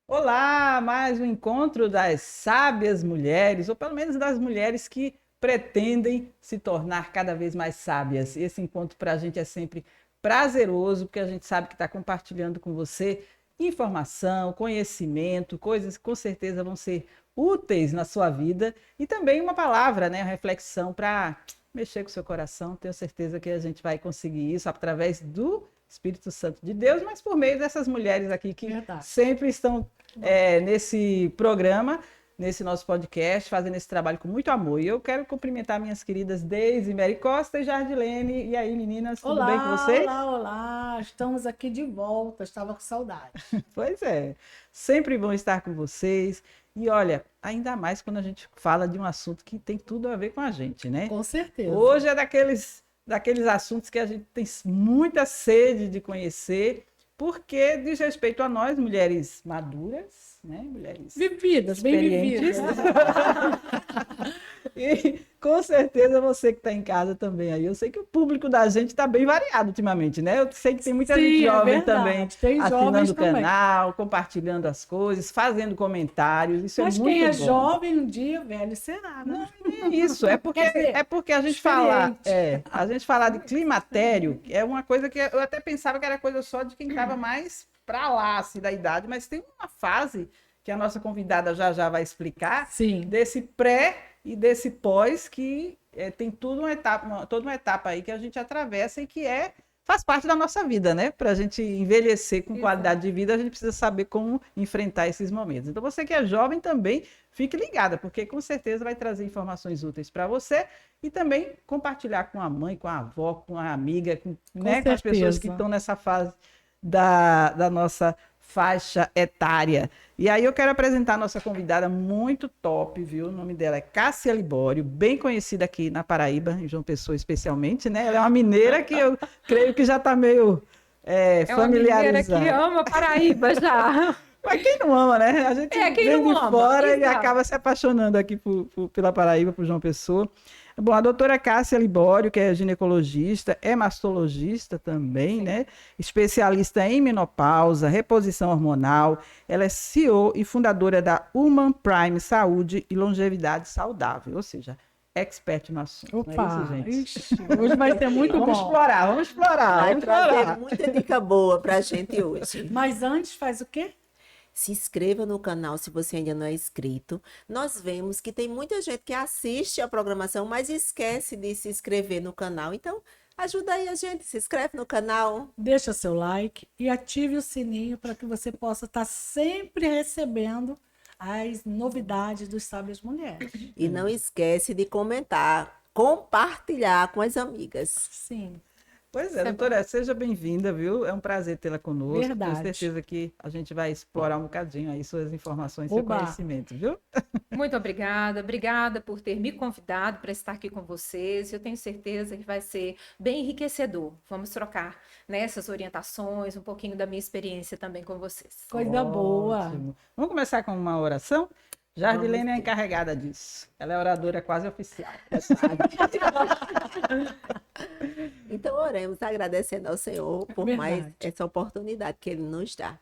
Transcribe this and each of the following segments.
Olá, mais um encontro das sábias mulheres, ou pelo menos das mulheres que pretendem se tornar cada vez mais sábias. Esse encontro para a gente é sempre prazeroso, porque a gente sabe que está compartilhando com você informação, conhecimento, coisas que com certeza vão ser úteis na sua vida e também uma palavra, né, uma reflexão para mexer com o seu coração. Tenho certeza que a gente vai conseguir isso através do Espírito Santo de Deus, mas por meio dessas mulheres aqui que Verdade. sempre estão nesse programa, nesse nosso podcast, fazendo esse trabalho com muito amor. E eu quero cumprimentar minhas queridas Deise, Mary Costa e Jardilene. E aí, meninas, tudo bem com vocês? Olá. Estamos aqui de volta. Estava com saudade. Pois é, sempre bom estar com vocês. E olha, ainda mais quando a gente fala de um assunto que tem tudo a ver com a gente, né? Com certeza. Hoje é daqueles assuntos que a gente tem muita sede de conhecer, porque diz respeito a nós, mulheres maduras, né? Mulheres Vividas, bem experientes. vividas. E com certeza você que está em casa também aí. Eu sei que o público da gente está bem variado ultimamente, né? Eu sei que tem muita gente jovem também Tem assinando o também. canal, compartilhando as coisas, fazendo comentários. Isso Mas é muito quem é bom. jovem um dia, velho, será, né? Não é isso, é porque a gente falar de climatério é uma coisa que eu até pensava que era coisa só de quem estava mais para lá assim, da idade, mas tem uma fase que a nossa convidada já vai explicar, Sim. desse pré e desse pós, que tem toda uma etapa aí que a gente atravessa e que faz parte da nossa vida, né? Para a gente envelhecer com qualidade de vida, a gente precisa saber como enfrentar esses momentos. Então, você que é jovem também, fique ligada, porque com certeza vai trazer informações úteis para você e também compartilhar com a mãe, com a avó, com a amiga, com as pessoas que estão nessa fase da nossa faixa etária. E aí eu quero apresentar a nossa convidada muito top, viu? O nome dela é Cássia Libório, bem conhecida aqui na Paraíba, em João Pessoa especialmente, né? Ela é uma mineira que eu creio que já está meio familiarizada. É uma mineira que ama Paraíba já. Mas quem não ama, né? A gente quem vem não de ama, fora exato. e acaba se apaixonando aqui pela Paraíba, por João Pessoa. Bom, a doutora Cássia Libório, que é ginecologista, é mastologista também, né? Especialista em menopausa, reposição hormonal. Ela é CEO e fundadora da Human Prime Saúde e Longevidade Saudável, ou seja, expert no assunto. Opa, não é isso, gente? Ixi, hoje vai ser muito Vamos bom. explorar. Vai trazer muita dica boa pra gente hoje. Mas antes faz o quê? Se inscreva no canal se você ainda não é inscrito. Nós vemos que tem muita gente que assiste a programação, mas esquece de se inscrever no canal. Então, ajuda aí a gente, se inscreve no canal. Deixa seu like e ative o sininho para que você possa estar sempre recebendo as novidades dos Sábias Mulheres. E não esquece de comentar, compartilhar com as amigas. Sim. Pois é, doutora, seja bem-vinda, viu? É um prazer tê-la conosco. Verdade. Tenho certeza que a gente vai explorar um bocadinho aí suas informações e seu Oba. conhecimento, viu? Muito obrigada por ter me convidado para estar aqui com vocês. Eu tenho certeza que vai ser bem enriquecedor. Vamos trocar essas orientações, um pouquinho da minha experiência também com vocês. Coisa boa. Ótimo. Vamos começar com uma oração? Jardilene é encarregada disso. Ela é oradora quase oficial. Então, oremos agradecendo ao Senhor por mais essa oportunidade que Ele nos dá.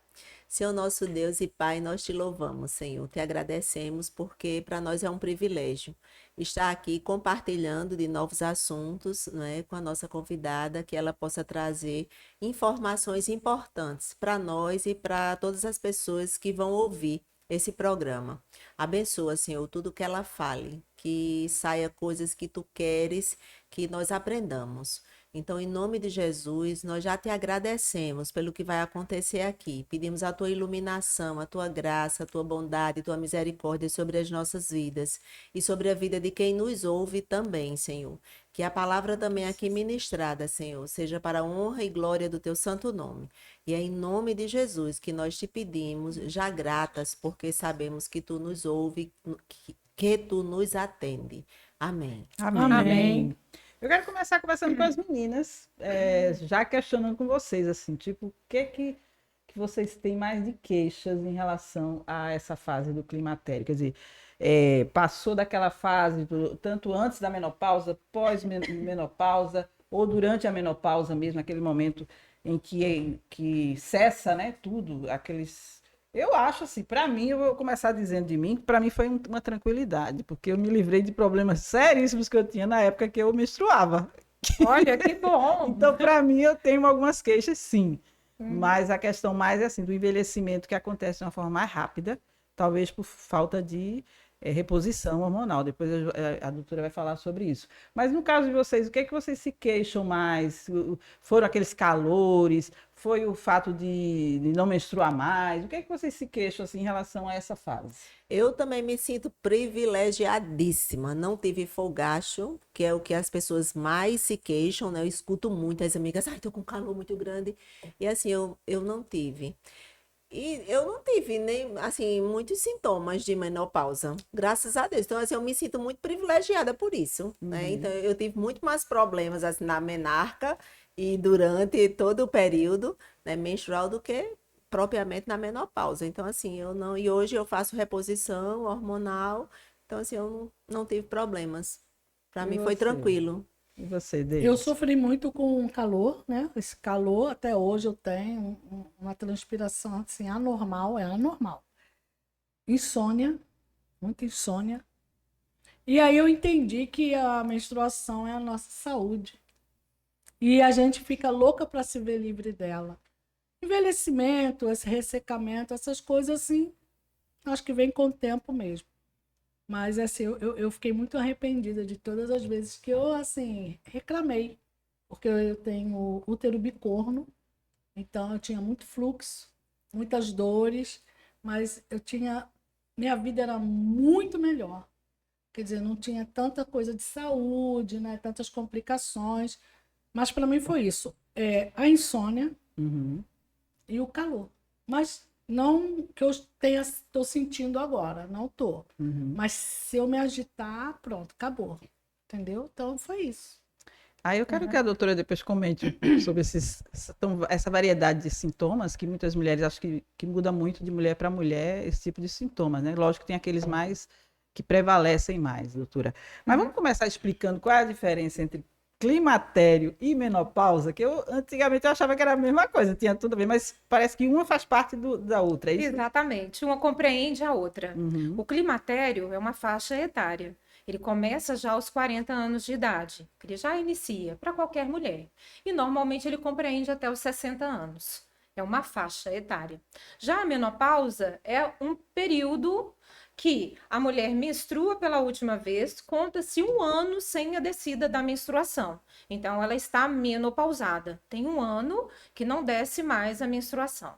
Senhor nosso Deus e Pai, nós te louvamos, Senhor. Te agradecemos porque para nós é um privilégio estar aqui compartilhando de novos assuntos, né, com a nossa convidada, que ela possa trazer informações importantes para nós e para todas as pessoas que vão ouvir esse programa. Abençoa, Senhor, tudo que ela fale, que saia coisas que tu queres que nós aprendamos. Então, em nome de Jesus, nós já te agradecemos pelo que vai acontecer aqui. Pedimos a tua iluminação, a tua graça, a tua bondade, a tua misericórdia sobre as nossas vidas e sobre a vida de quem nos ouve também, Senhor. Que a palavra também aqui ministrada, Senhor, seja para a honra e glória do teu santo nome. E é em nome de Jesus que nós te pedimos, já gratas, porque sabemos que tu nos ouve, que tu nos atende. Amém. Amém. Eu quero começar conversando com as meninas, já questionando com vocês, assim, tipo, o que vocês têm mais de queixas em relação a essa fase do climatério? Quer dizer, passou daquela fase, tanto antes da menopausa, pós-menopausa, ou durante a menopausa mesmo, aquele momento em que cessa, né, tudo, Eu acho assim, para mim, eu vou começar dizendo de mim, que para mim foi uma tranquilidade, porque eu me livrei de problemas seríssimos que eu tinha na época que eu menstruava. Olha, que bom. Então, para mim, eu tenho algumas queixas, sim. Uhum. Mas a questão mais é assim, do envelhecimento que acontece de uma forma mais rápida, talvez por falta de reposição hormonal. Depois a doutora vai falar sobre isso. Mas no caso de vocês, o que é que vocês se queixam mais? Foram aqueles calores? Foi o fato de não menstruar mais? O que é que vocês se queixam assim, em relação a essa fase? Eu também me sinto privilegiadíssima. Não tive fogacho, que é o que as pessoas mais se queixam, né? Eu escuto muito as amigas, ai, tô com calor muito grande. E assim, eu não tive. E eu não tive nem, assim, muitos sintomas de menopausa, graças a Deus. Então, assim, eu me sinto muito privilegiada por isso, né? Então, Uhum. eu tive muito mais problemas, assim, na menarca e durante todo o período, né, menstrual do que propriamente na menopausa. Então, assim, eu não... E hoje eu faço reposição hormonal, então, assim, eu não tive problemas. Para E mim foi você? tranquilo. E você, Eu Deise? sofri muito com calor, né? Esse calor, até hoje eu tenho uma transpiração assim anormal, é anormal. Insônia, muita insônia. E aí eu entendi que a menstruação é a nossa saúde. E a gente fica louca para se ver livre dela. Envelhecimento, esse ressecamento, essas coisas assim, acho que vem com o tempo mesmo. Mas assim, eu fiquei muito arrependida de todas as vezes que eu assim reclamei, porque eu tenho útero bicorno, então eu tinha muito fluxo, muitas dores, mas eu tinha minha vida era muito melhor. Quer dizer, não tinha tanta coisa de saúde, né, tantas complicações, mas para mim foi isso, a insônia Uhum, e o calor. Mas não que eu tenha, estou sentindo agora, não estou. uhum. Mas se eu me agitar, pronto, acabou. Entendeu? Então foi isso. Aí eu quero que a doutora depois comente um pouco sobre essa variedade de sintomas que muitas mulheres acham que muda muito de mulher para mulher, esse tipo de sintomas, né? Lógico que tem aqueles mais que prevalecem mais, doutora. Mas Uhum. vamos começar explicando qual é a diferença entre climatério e menopausa, que eu antigamente eu achava que era a mesma coisa, tinha tudo a ver, mas parece que uma faz parte da outra, é isso? Exatamente, uma compreende a outra. Uhum, O climatério é uma faixa etária. Ele começa já aos 40 anos de idade. Ele já inicia para qualquer mulher. E normalmente ele compreende até os 60 anos. É uma faixa etária. Já a menopausa é um período que a mulher menstrua pela última vez, conta-se um ano sem a descida da menstruação. Então, ela está menopausada. Tem um ano que não desce mais a menstruação.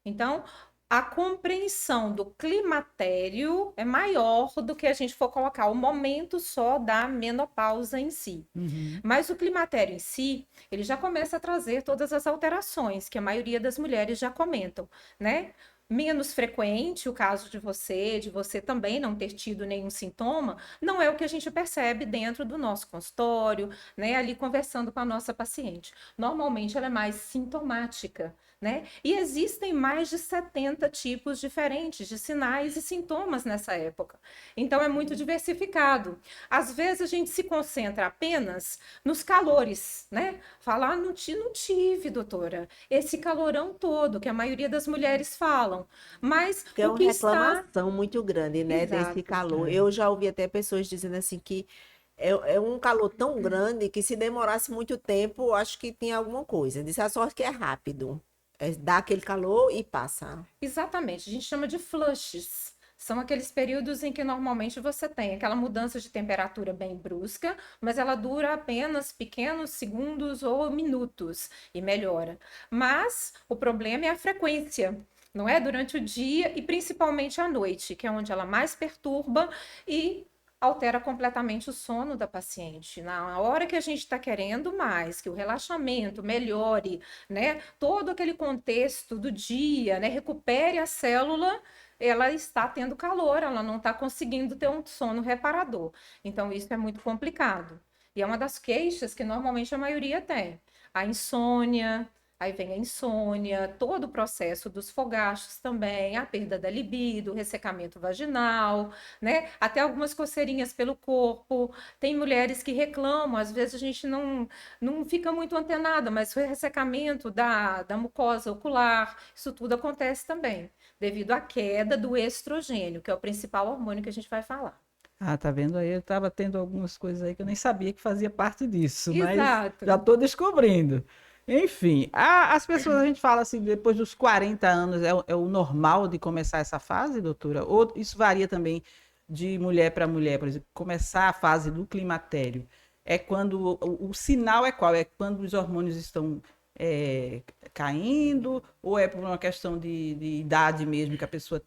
Então, a compreensão do climatério é maior do que a gente for colocar o momento só da menopausa em si. uhum. Mas o climatério em si, ele já começa a trazer todas as alterações que a maioria das mulheres já comentam, né? Menos frequente o caso de você também não ter tido nenhum sintoma, não é o que a gente percebe dentro do nosso consultório, né? Ali conversando com a nossa paciente. Normalmente ela é mais sintomática, né? E existem mais de 70 tipos diferentes de sinais e sintomas nessa época. Então é muito diversificado. Às vezes a gente se concentra apenas nos calores, né? Falar, não tive, doutora, esse calorão todo que a maioria das mulheres falam. Mas Porque é o uma que está. reclamação muito grande, né, desse Exato. calor. É. Eu já ouvi até pessoas dizendo assim que é um calor tão grande que se demorasse muito tempo, acho que tinha alguma coisa. Disse a sorte que é rápido. Dá aquele calor e passa. Exatamente, a gente chama de flushes. São aqueles períodos em que normalmente você tem aquela mudança de temperatura bem brusca, mas ela dura apenas pequenos segundos ou minutos e melhora. Mas o problema é a frequência, não é? Durante o dia e principalmente à noite, que é onde ela mais perturba e altera completamente o sono da paciente. Na hora que a gente está querendo mais, que o relaxamento melhore, né? Todo aquele contexto do dia, né? Recupere a célula, ela está tendo calor, ela não está conseguindo ter um sono reparador. Então, isso é muito complicado. E é uma das queixas que normalmente a maioria tem. A insônia, aí vem a insônia, todo o processo dos fogachos também, a perda da libido, o ressecamento vaginal, né? Até algumas coceirinhas pelo corpo. Tem mulheres que reclamam, às vezes a gente não fica muito antenada, mas o ressecamento da mucosa ocular, isso tudo acontece também. devido à queda do estrogênio, que é o principal hormônio que a gente vai falar. Ah, tá vendo aí? Eu estava tendo algumas coisas aí que eu nem sabia que fazia parte disso, mas Exato. já estou descobrindo. Enfim, as pessoas, a gente fala assim, depois dos 40 anos é o normal de começar essa fase, doutora? Ou isso varia também de mulher para mulher, por exemplo, começar a fase do climatério? É quando o sinal é qual? É quando os hormônios estão caindo, ou é por uma questão de idade mesmo que a pessoa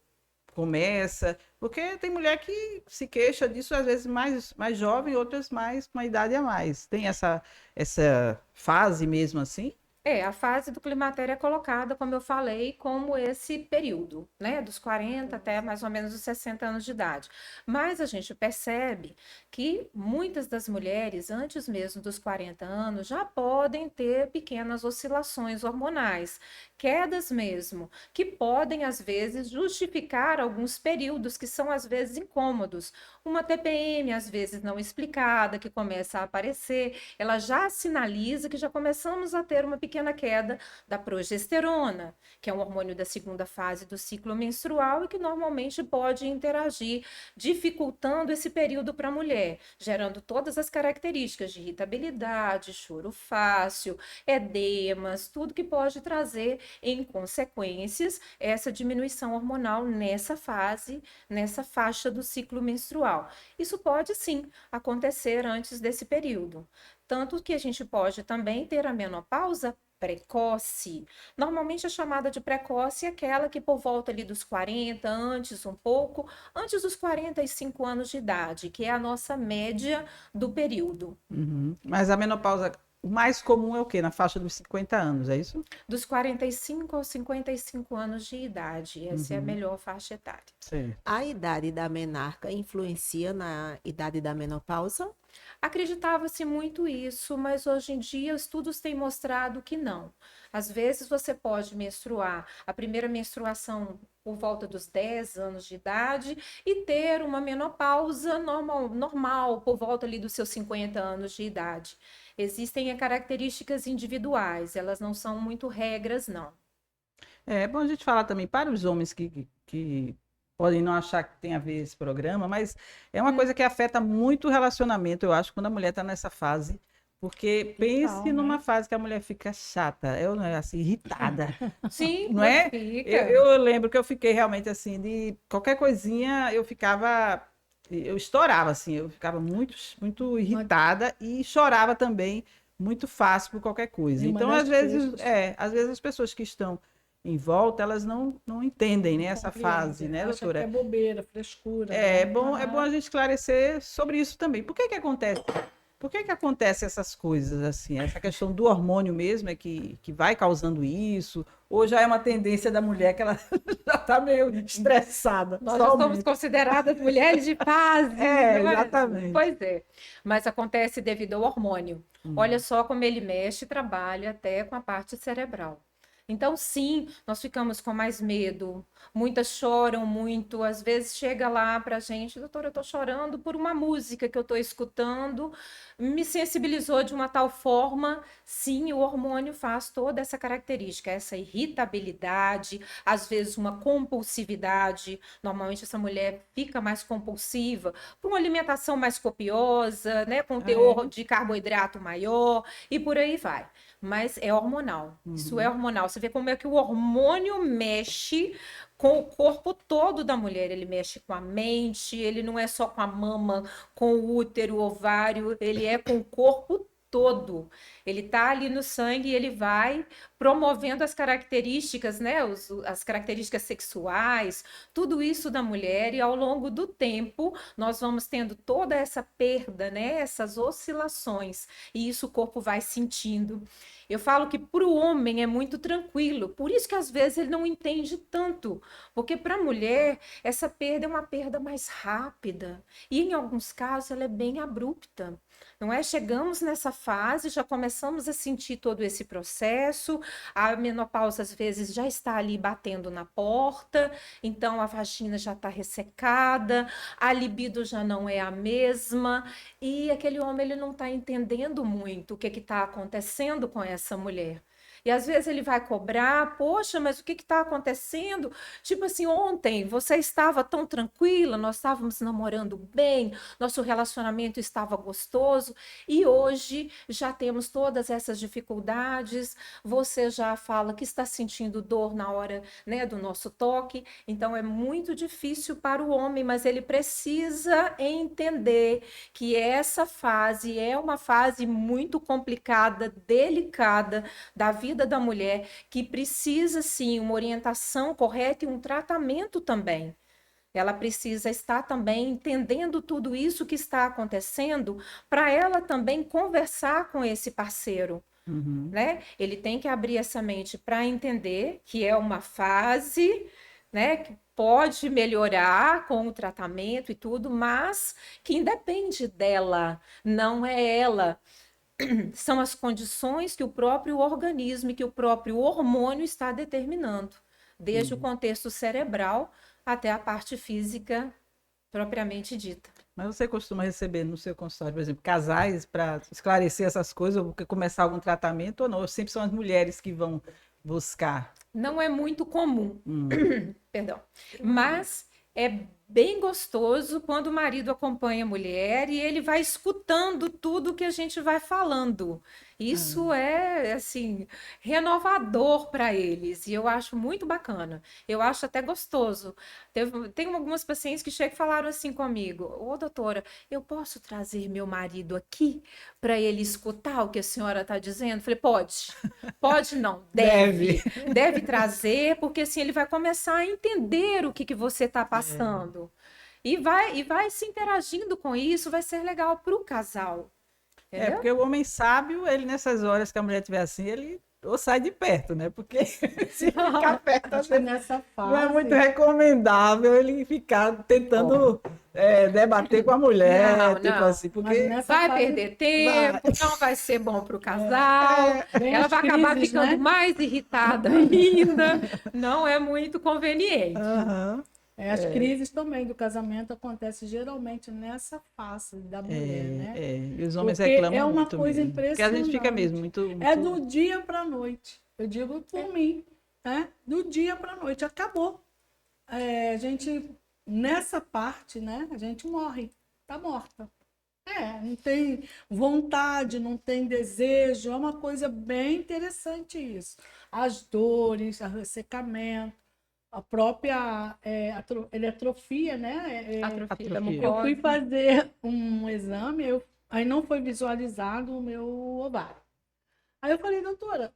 começa? Porque tem mulher que se queixa disso, às vezes mais jovem, outras mais com uma idade a mais. Tem essa fase mesmo assim? A fase do climatério é colocada, como eu falei, como esse período, né, dos 40 até mais ou menos os 60 anos de idade. Mas a gente percebe que muitas das mulheres, antes mesmo dos 40 anos, já podem ter pequenas oscilações hormonais, quedas mesmo, que podem, às vezes, justificar alguns períodos que são, às vezes, incômodos. Uma TPM, às vezes, não explicada, que começa a aparecer, ela já sinaliza que já começamos a ter uma pequena queda da progesterona, que é um hormônio da segunda fase do ciclo menstrual e que normalmente pode interagir, dificultando esse período para a mulher, gerando todas as características de irritabilidade, choro fácil, edemas, tudo que pode trazer em consequências essa diminuição hormonal nessa fase, nessa faixa do ciclo menstrual. Isso pode sim acontecer antes desse período. Tanto que a gente pode também ter a menopausa precoce. Normalmente a chamada de precoce é aquela que por volta ali dos 40, antes um pouco, antes dos 45 anos de idade, que é a nossa média do período. Uhum. Mas a menopausa, o mais comum é o quê? Na faixa dos 50 anos, é isso? Dos 45 aos 55 anos de idade, essa é a melhor faixa etária. Sim. A idade da menarca influencia na idade da menopausa? Acreditava-se muito isso, mas hoje em dia estudos têm mostrado que não. Às vezes você pode menstruar, a primeira menstruação por volta dos 10 anos de idade e ter uma menopausa normal por volta ali dos seus 50 anos de idade. Existem características individuais, elas não são muito regras, não. É bom a gente falar também para os homens que podem não achar que tem a ver esse programa, mas é uma coisa que afeta muito o relacionamento, eu acho, quando a mulher está nessa fase. Porque pense numa fase que a mulher fica chata, eu não é assim, irritada, Sim, não é? fica. Eu lembro que eu fiquei realmente assim, de qualquer coisinha eu estourava assim, eu ficava muito irritada e chorava também muito fácil por qualquer coisa. E uma Então, das às vezes as pessoas que estão em volta, elas não entendem, né, essa fase, né, Acha doutora? que é bobeira, frescura. É né? bom a gente esclarecer sobre isso também. Por que acontece? Por que acontece essas coisas assim? Essa questão do hormônio mesmo é que vai causando isso? Ou já é uma tendência da mulher que ela já está meio estressada? Nós já somos consideradas mulheres de paz. Exatamente. Pois é. Mas acontece devido ao hormônio. Olha só como ele mexe e trabalha até com a parte cerebral. Então, sim, nós ficamos com mais medo. Muitas choram muito. Às vezes chega lá para a gente, doutora, eu estou chorando por uma música que eu estou escutando, me sensibilizou de uma tal forma. Sim, o hormônio faz toda essa característica, essa irritabilidade, às vezes uma compulsividade. Normalmente essa mulher fica mais compulsiva por uma alimentação mais copiosa, né, com teor de carboidrato maior e por aí vai. Mas é hormonal. Isso é hormonal. Você vê como é que o hormônio mexe com o corpo todo da mulher. Ele mexe com a mente, ele não é só com a mama, com o útero, o ovário, ele é com o corpo todo. Ele está ali no sangue e ele vai promovendo as características, né? As características sexuais, tudo isso da mulher, e ao longo do tempo nós vamos tendo toda essa perda, né? Essas oscilações, e isso o corpo vai sentindo. Eu falo que para o homem é muito tranquilo, por isso que às vezes ele não entende tanto, porque para a mulher essa perda é uma perda mais rápida e em alguns casos ela é bem abrupta. Não é? Chegamos nessa fase, já começamos a sentir todo esse processo, a menopausa às vezes já está ali batendo na porta, então a vagina já está ressecada, a libido já não é a mesma, e aquele homem ele não está entendendo muito o que está acontecendo com essa mulher. E às vezes ele vai cobrar, poxa, mas o que está acontecendo? Tipo assim, ontem você estava tão tranquila, nós estávamos namorando bem, nosso relacionamento estava gostoso, e hoje já temos todas essas dificuldades, você já fala que está sentindo dor na hora, né, do nosso toque, então é muito difícil para o homem, mas ele precisa entender que essa fase é uma fase muito complicada, delicada da vida da mulher, que precisa sim uma orientação correta e um tratamento também. Ela precisa estar também entendendo tudo isso que está acontecendo para ela também conversar com esse parceiro. Né? Ele tem que abrir essa mente para entender que é uma fase, né, que pode melhorar com o tratamento e tudo, mas que independe dela, não é ela. São as condições que o próprio organismo e que o próprio hormônio está determinando, desde o contexto cerebral até a parte física propriamente dita. Mas você costuma receber no seu consultório, por exemplo, casais para esclarecer essas coisas, ou começar algum tratamento ou não? Ou sempre são as mulheres que vão buscar? Não é muito comum, perdão, mas é bem gostoso quando o marido acompanha a mulher e ele vai escutando tudo que a gente vai falando. Isso é, assim, renovador para eles e eu acho muito bacana. Eu acho até gostoso. Tem algumas pacientes que chegam e falaram assim comigo: ô doutora, eu posso trazer meu marido aqui para ele escutar o que a senhora está dizendo? Falei, pode. Pode não, deve. Deve trazer, porque assim ele vai começar a entender o que você está passando. E vai se interagindo com isso, vai ser legal para o casal. Entendeu? Porque o homem sábio, ele nessas horas que a mulher estiver assim, ele ou sai de perto, né? Porque se ficar perto, Acho que nessa fase, não é muito recomendável ele ficar tentando debater com a mulher, Não, tipo não. assim, porque vai perder tempo, não vai ser bom para o casal, ela vai acabar ficando né? mais irritada ainda, não é muito conveniente. As crises também do casamento acontecem geralmente nessa fase da mulher, né? E os homens Porque reclamam é uma muito coisa mesmo. Porque a gente fica impressionante. mesmo muito... É do dia para a noite. Eu digo por mim, né? Do dia para a noite. Acabou. A gente, nessa parte, né? A gente morre. Tá morta. Não tem vontade, não tem desejo. É uma coisa bem interessante isso. As dores, o ressecamento. A própria ele atrofia, né? Atrofia. Eu fui fazer um exame, aí não foi visualizado o meu ovário. Aí eu falei, doutora,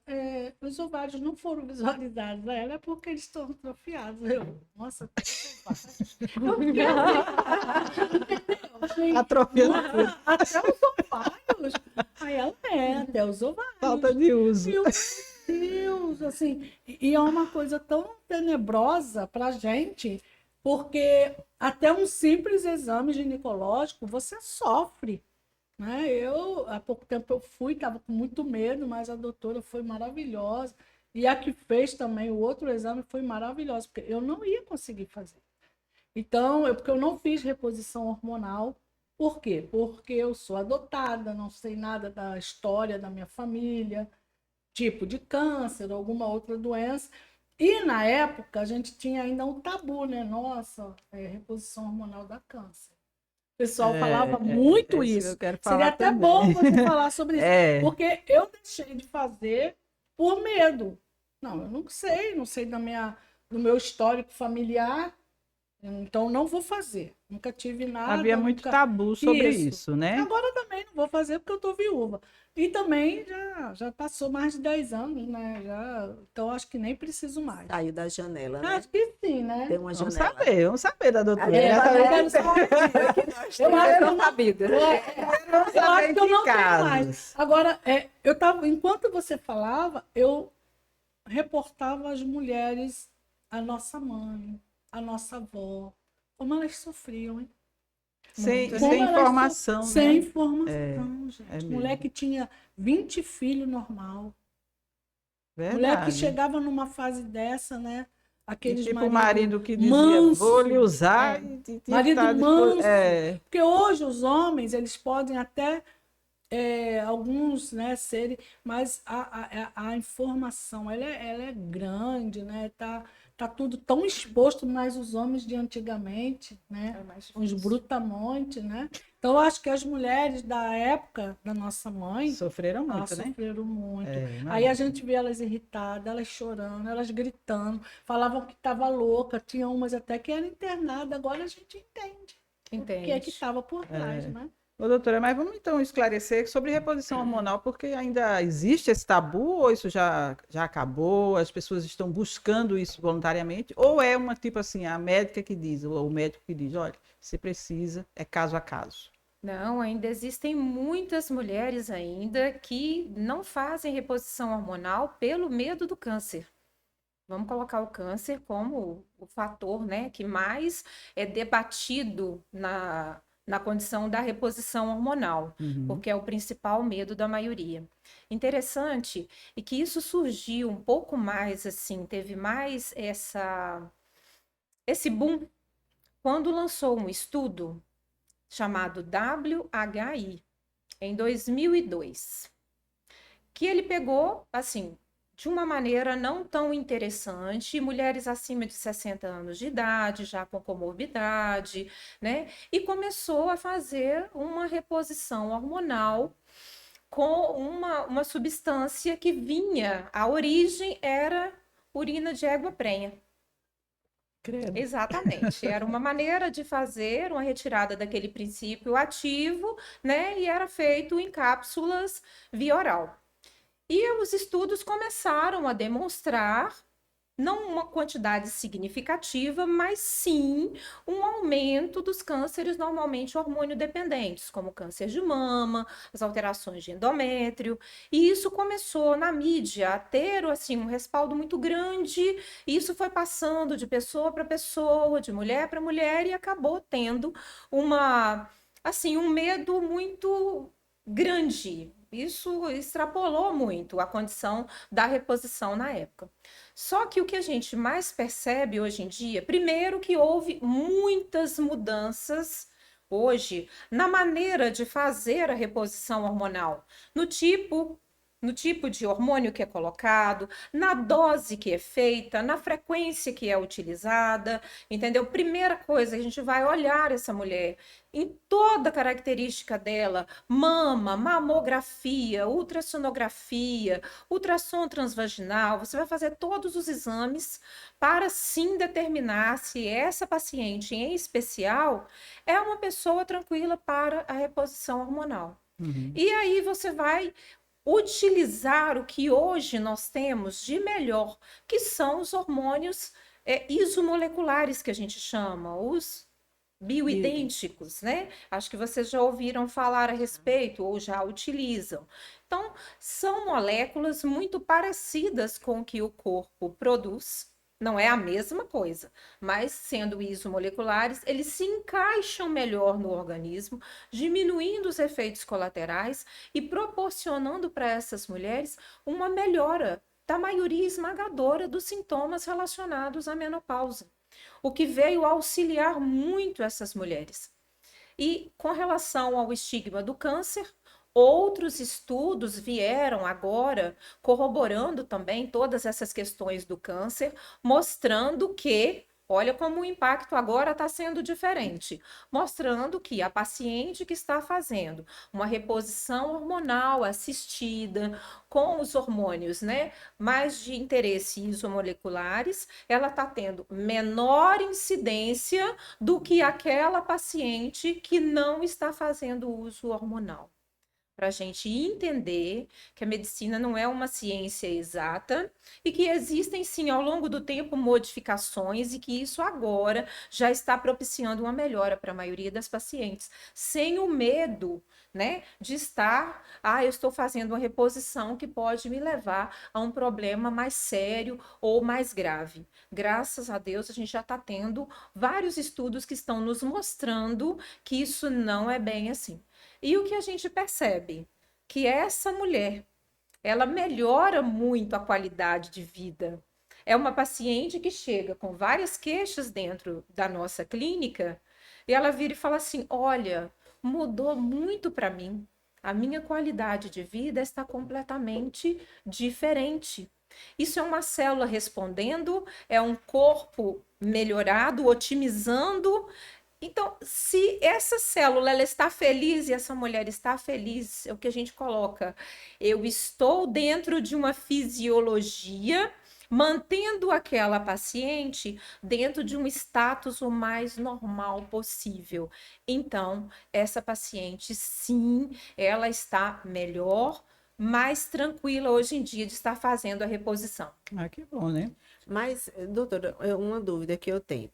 os ovários não foram visualizados. Ela é porque eles estão atrofiados. Nossa, atrofiando até os ovários. Aí ela até os ovários. falta de uso. Meu Deus, assim, e é uma coisa tão tenebrosa pra gente, porque até um simples exame ginecológico você sofre, né? Há pouco tempo eu fui, estava com muito medo, mas a doutora foi maravilhosa, e a que fez também o outro exame foi maravilhosa, porque eu não ia conseguir fazer. Então, porque eu não fiz reposição hormonal. Por quê? Porque eu sou adotada, não sei nada da história da minha família, tipo de câncer, alguma outra doença. E na época a gente tinha ainda um tabu, né? Nossa, reposição hormonal dá câncer. O pessoal falava muito isso. Seria até bom você falar sobre isso. Porque eu deixei de fazer por medo. Não, eu não sei do meu histórico familiar, então não vou fazer. Nunca tive nada. Havia muito tabu sobre isso, né? Agora também não vou fazer porque eu estou viúva. E também já passou mais de 10 anos, né? Então acho que nem preciso mais. Saiu da janela, né? Acho que sim, né? Tem uma Vamos janela. vamos saber da doutora. Eu acho que eu não tenho mais. Agora, enquanto você falava, eu reportava as mulheres, a nossa mãe, a nossa avó, como elas sofriam, hein? Sem informação, né? Sem informação, gente. Mulher que tinha 20 filhos normal. Verdade. Mulher que chegava numa fase dessa, né? Aqueles tipo marido que dizia, manso, vou lhe usar. Marido manso. Porque hoje os homens, eles podem até alguns, né, serem, mas a informação, ela é grande, né? Tá tudo tão exposto, mas os homens de antigamente, né? É mais Os difícil. brutamontes, né? Então, eu acho que as mulheres da época da nossa mãe, Sofreram muito, né? sofreram muito. É, Aí a imagina. gente vê elas irritadas, elas chorando, elas gritando, falavam que estava louca, tinha umas até que eram internadas, agora a gente entende o que é que Entende? estava por trás, né? Ô, doutora, mas vamos então esclarecer sobre reposição hormonal, porque ainda existe esse tabu, ou isso já acabou, as pessoas estão buscando isso voluntariamente, ou é uma tipo assim, a médica que diz, ou o médico que diz, olha, você precisa, é caso a caso. Não, ainda existem muitas mulheres ainda que não fazem reposição hormonal pelo medo do câncer. Vamos colocar o câncer como o fator, né, que mais é debatido na condição da reposição hormonal, Uhum. porque é o principal medo da maioria. Interessante e que isso surgiu um pouco mais assim, teve mais esse boom quando lançou um estudo chamado WHI em 2002, que ele pegou assim de uma maneira não tão interessante, mulheres acima de 60 anos de idade, já com comorbidade, né? E começou a fazer uma reposição hormonal com uma substância que vinha, a origem era urina de égua prenha. Credo. Exatamente, era uma maneira de fazer uma retirada daquele princípio ativo, né? E era feito em cápsulas via oral. E os estudos começaram a demonstrar não uma quantidade significativa, mas sim um aumento dos cânceres normalmente hormônio dependentes, como câncer de mama, as alterações de endométrio. E isso começou na mídia a ter assim um respaldo muito grande, e isso foi passando de pessoa para pessoa, de mulher para mulher e acabou tendo uma assim um medo muito grande. Isso extrapolou muito a condição da reposição na época. Só que o que a gente mais percebe hoje em dia, primeiro que houve muitas mudanças hoje na maneira de fazer a reposição hormonal, no tipo no tipo de hormônio que é colocado, na dose que é feita, na frequência que é utilizada, entendeu? Primeira coisa, a gente vai olhar essa mulher em toda a característica dela, mama, mamografia, ultrassonografia, ultrassom transvaginal, você vai fazer todos os exames para sim determinar se essa paciente em especial é uma pessoa tranquila para a reposição hormonal. Uhum. E aí você vai utilizar o que hoje nós temos de melhor, que são os hormônios isomoleculares que a gente chama, os bioidênticos, né? Acho que vocês já ouviram falar a respeito ou já utilizam. Então, são moléculas muito parecidas com o que o corpo produz. Não é a mesma coisa, mas sendo isomoleculares, eles se encaixam melhor no organismo, diminuindo os efeitos colaterais e proporcionando para essas mulheres uma melhora da maioria esmagadora dos sintomas relacionados à menopausa, o que veio auxiliar muito essas mulheres. E com relação ao estigma do câncer, outros estudos vieram agora corroborando também todas essas questões do câncer, mostrando que, olha como o impacto agora está sendo diferente, mostrando que a paciente que está fazendo uma reposição hormonal assistida com os hormônios, né, mais de interesse isomoleculares, ela está tendo menor incidência do que aquela paciente que não está fazendo uso hormonal, para a gente entender que a medicina não é uma ciência exata e que existem, sim, ao longo do tempo, modificações e que isso agora já está propiciando uma melhora para a maioria das pacientes, sem o medo, né, de estar, eu estou fazendo uma reposição que pode me levar a um problema mais sério ou mais grave. Graças a Deus, a gente já está tendo vários estudos que estão nos mostrando que isso não é bem assim. E o que a gente percebe? Que essa mulher, ela melhora muito a qualidade de vida. É uma paciente que chega com várias queixas dentro da nossa clínica e ela vira e fala assim: olha, mudou muito para mim. A minha qualidade de vida está completamente diferente. Isso é uma célula respondendo, é um corpo melhorado, otimizando. Então, se essa célula ela está feliz e essa mulher está feliz, é o que a gente coloca. Eu estou dentro de uma fisiologia, mantendo aquela paciente dentro de um status o mais normal possível. Então, essa paciente, sim, ela está melhor, mais tranquila hoje em dia de estar fazendo a reposição. Ah, que bom, né? Mas, doutora, uma dúvida que eu tenho.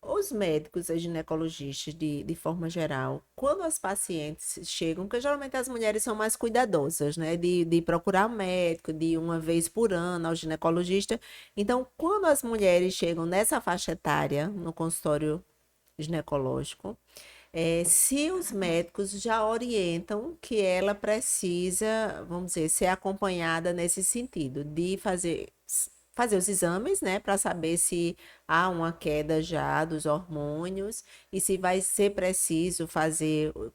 Os médicos, os ginecologistas, de forma geral, quando as pacientes chegam, porque geralmente as mulheres são mais cuidadosas, né? De procurar médico, de uma vez por ano ao ginecologista. Então, quando as mulheres chegam nessa faixa etária, no consultório ginecológico, se os médicos já orientam que ela precisa, vamos dizer, ser acompanhada nesse sentido, de fazer os exames, né, para saber se há uma queda já dos hormônios e se vai ser preciso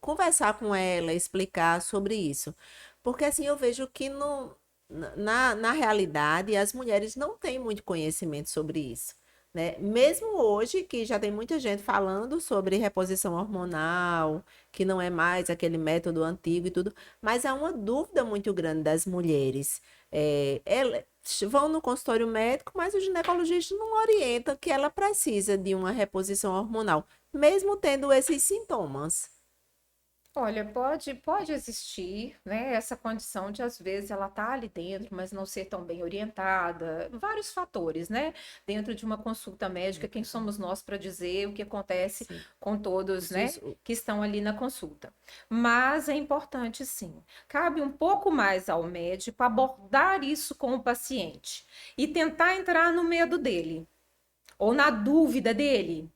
conversar com ela, explicar sobre isso. Porque assim eu vejo que na realidade as mulheres não têm muito conhecimento sobre isso. Né? Mesmo hoje, que já tem muita gente falando sobre reposição hormonal, que não é mais aquele método antigo e tudo, mas há uma dúvida muito grande das mulheres. Elas vão no consultório médico, mas o ginecologista não orienta que ela precisa de uma reposição hormonal, mesmo tendo esses sintomas. Olha, pode existir, né, essa condição de, às vezes, ela tá ali dentro, mas não ser tão bem orientada, vários fatores, né? Dentro de uma consulta médica, quem somos nós para dizer o que acontece Sim. com todos, né, Os- que estão ali na consulta. Mas é importante, sim. Cabe um pouco mais ao médico abordar isso com o paciente e tentar entrar no medo dele ou na dúvida dele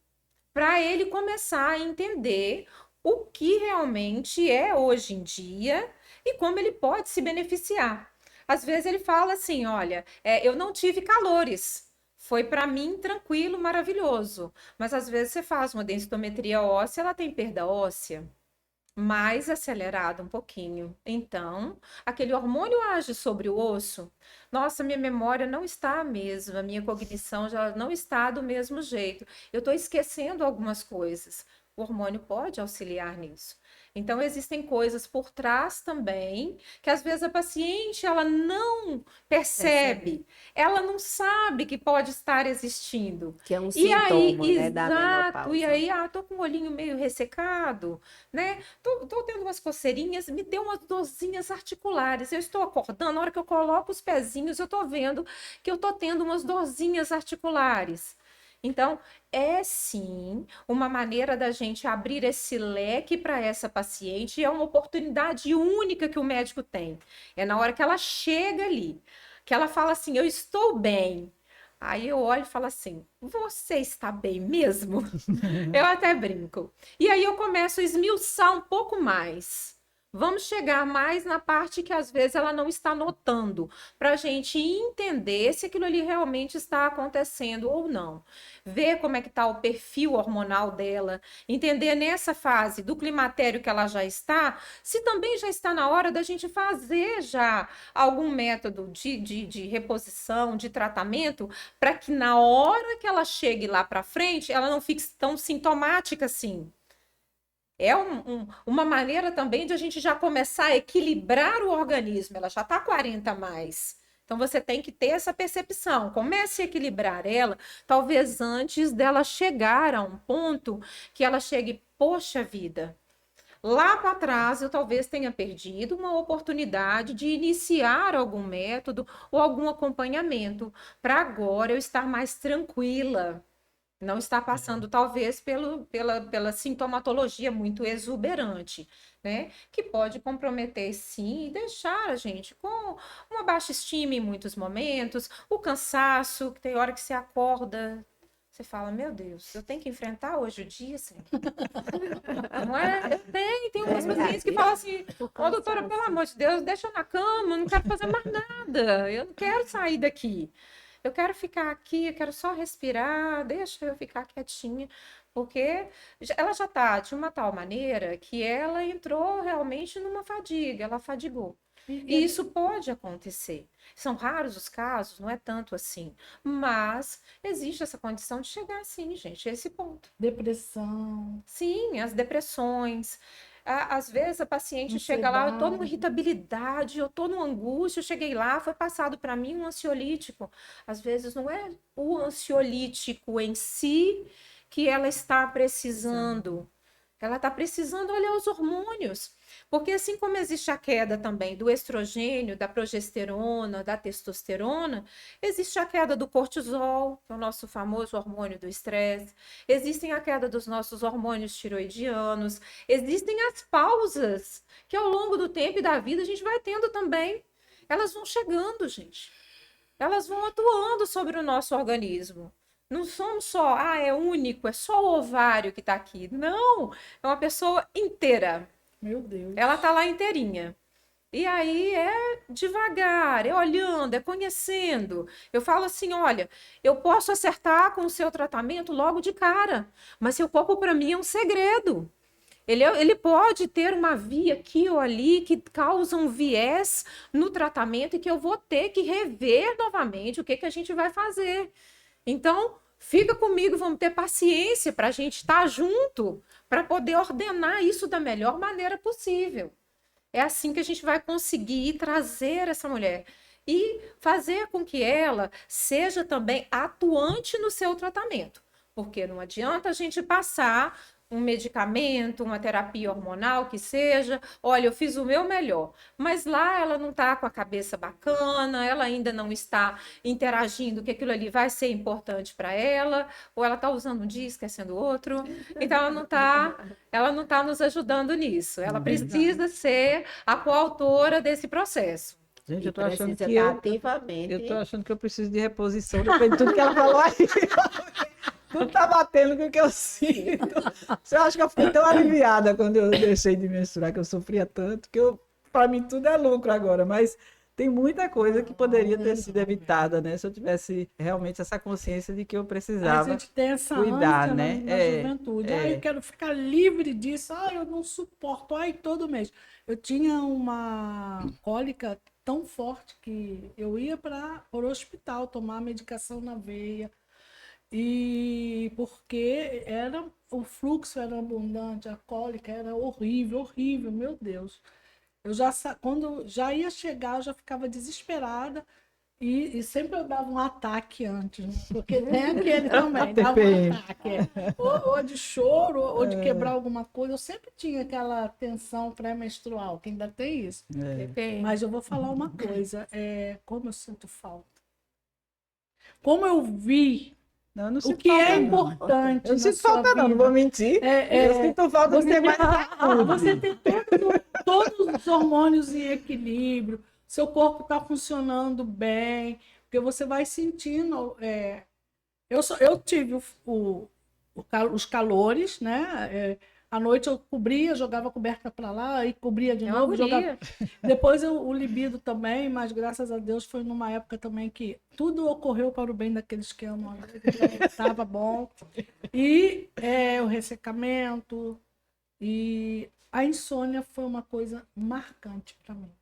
para ele começar a entender o que realmente é hoje em dia e como ele pode se beneficiar. Às vezes ele fala assim: olha, eu não tive calores. Foi para mim tranquilo, maravilhoso. Mas às vezes você faz uma densitometria óssea, ela tem perda óssea mais acelerada um pouquinho. Então, aquele hormônio age sobre o osso. Nossa, minha memória não está a mesma, minha cognição já não está do mesmo jeito. Eu estou esquecendo algumas coisas. O hormônio pode auxiliar nisso. Então, existem coisas por trás também que às vezes a paciente ela não percebe, ela não sabe que pode estar existindo. Que é um E aí, sintoma, né, da exato, e menopausa. aí, tô com o olhinho meio ressecado, né? Tô tendo umas coceirinhas, me deu umas dorzinhas articulares. Eu estou acordando, na hora que eu coloco os pezinhos, eu tô vendo que eu tô tendo umas dorzinhas articulares. Então, é sim uma maneira da gente abrir esse leque para essa paciente, e é uma oportunidade única que o médico tem. É na hora que ela chega ali, que ela fala assim: eu estou bem. Aí eu olho e falo assim: você está bem mesmo? Eu até brinco. E aí eu começo a esmiuçar um pouco mais. Vamos chegar mais na parte que às vezes ela não está notando, para a gente entender se aquilo ali realmente está acontecendo ou não. Ver como é que está o perfil hormonal dela, entender nessa fase do climatério que ela já está, se também já está na hora da gente fazer já algum método de reposição, de tratamento, para que na hora que ela chegue lá para frente, ela não fique tão sintomática assim. É uma maneira também de a gente já começar a equilibrar o organismo. Ela já está 40 a mais. Então você tem que ter essa percepção. Comece a equilibrar ela, talvez antes dela chegar a um ponto que ela chegue, poxa vida, lá para trás eu talvez tenha perdido uma oportunidade de iniciar algum método ou algum acompanhamento para agora eu estar mais tranquila. Não está passando, talvez, pela sintomatologia muito exuberante, né? Que pode comprometer, sim, e deixar a gente com uma baixa estima em muitos momentos, o cansaço, que tem hora que você acorda, você fala: meu Deus, eu tenho que enfrentar hoje o dia, assim. Não é? Tem umas pacientes que falam assim: ô, doutora, pelo amor de Deus, deixa eu na cama, eu não quero fazer mais nada, eu não quero sair daqui. eu quero ficar aqui, eu quero só respirar, deixa eu ficar quietinha, porque ela já está de uma tal maneira que ela entrou realmente numa fadiga, ela fadigou. E isso pode acontecer. São raros os casos, não é tanto assim. Mas existe essa condição de chegar assim, gente, a esse ponto. Depressão. Sim, as depressões. Às vezes a paciente chega lá, eu estou numa irritabilidade, eu estou numa angústia, eu cheguei lá, foi passado para mim um ansiolítico. Às vezes não é o ansiolítico em si que ela está precisando. Ela está precisando olhar os hormônios. Porque assim como existe a queda também do estrogênio, da progesterona, da testosterona, existe a queda do cortisol, que é o nosso famoso hormônio do estresse. Existem a queda dos nossos hormônios tiroidianos. Existem as pausas, que ao longo do tempo e da vida a gente vai tendo também. Elas vão chegando, gente. Elas vão atuando sobre o nosso organismo. Não somos só, é único, é só o ovário que está aqui. Não, é uma pessoa inteira. Meu Deus. Ela tá lá inteirinha. E aí é devagar, é olhando, é conhecendo. Eu falo assim, olha, eu posso acertar com o seu tratamento logo de cara, mas seu corpo para mim é um segredo. Ele pode ter uma via aqui ou ali que causa um viés no tratamento e que eu vou ter que rever novamente o que a gente vai fazer. Então, fica comigo, vamos ter paciência para a gente estar junto, para poder ordenar isso da melhor maneira possível. É assim que a gente vai conseguir trazer essa mulher e fazer com que ela seja também atuante no seu tratamento. Porque não adianta a gente passar um medicamento, uma terapia hormonal que seja, olha, eu fiz o meu melhor, mas lá ela não está com a cabeça bacana, ela ainda não está interagindo, que aquilo ali vai ser importante para ela, ou ela está usando um dia, esquecendo o outro, então ela não tá nos ajudando nisso, ela precisa ser a coautora desse processo. Gente, eu tô precisa achando que estar ativamente. eu tô achando que eu preciso de reposição depois de tudo que ela falou aí. Tudo tá batendo com o que eu sinto. Você acha que eu fiquei tão aliviada quando eu deixei de menstruar, que eu sofria tanto, que para mim tudo é lucro agora, mas tem muita coisa que poderia ter sido evitada, né? Se eu tivesse realmente essa consciência de que eu precisava A gente tem essa cuidar, ânsia né? na juventude. Eu quero ficar livre disso. Eu não suporto. Todo mês. Eu tinha uma cólica tão forte que eu ia para o hospital tomar medicação na veia. E porque o fluxo era abundante, a cólica era horrível, horrível, meu Deus. Quando já ia chegar, eu já ficava desesperada e sempre eu dava um ataque antes, né? Porque tem aquele também, dava um ataque. Ou de choro, ou de quebrar alguma coisa. Eu sempre tinha aquela tensão pré-menstrual, que ainda tem isso. Mas eu vou falar uma coisa, como eu sinto falta. Como eu vi o que é importante. Eu não sinto falta, não vou mentir. Eu sinto falta de ter mais saúde. Você tem todos os hormônios em equilíbrio, seu corpo está funcionando bem, porque você vai sentindo. Eu tive os calores, né? À noite eu cobria, jogava a coberta para lá e cobria de novo. Depois o libido também, mas graças a Deus foi numa época também que tudo ocorreu para o bem daqueles que amam, estava bom. E o ressecamento e a insônia foi uma coisa marcante para mim.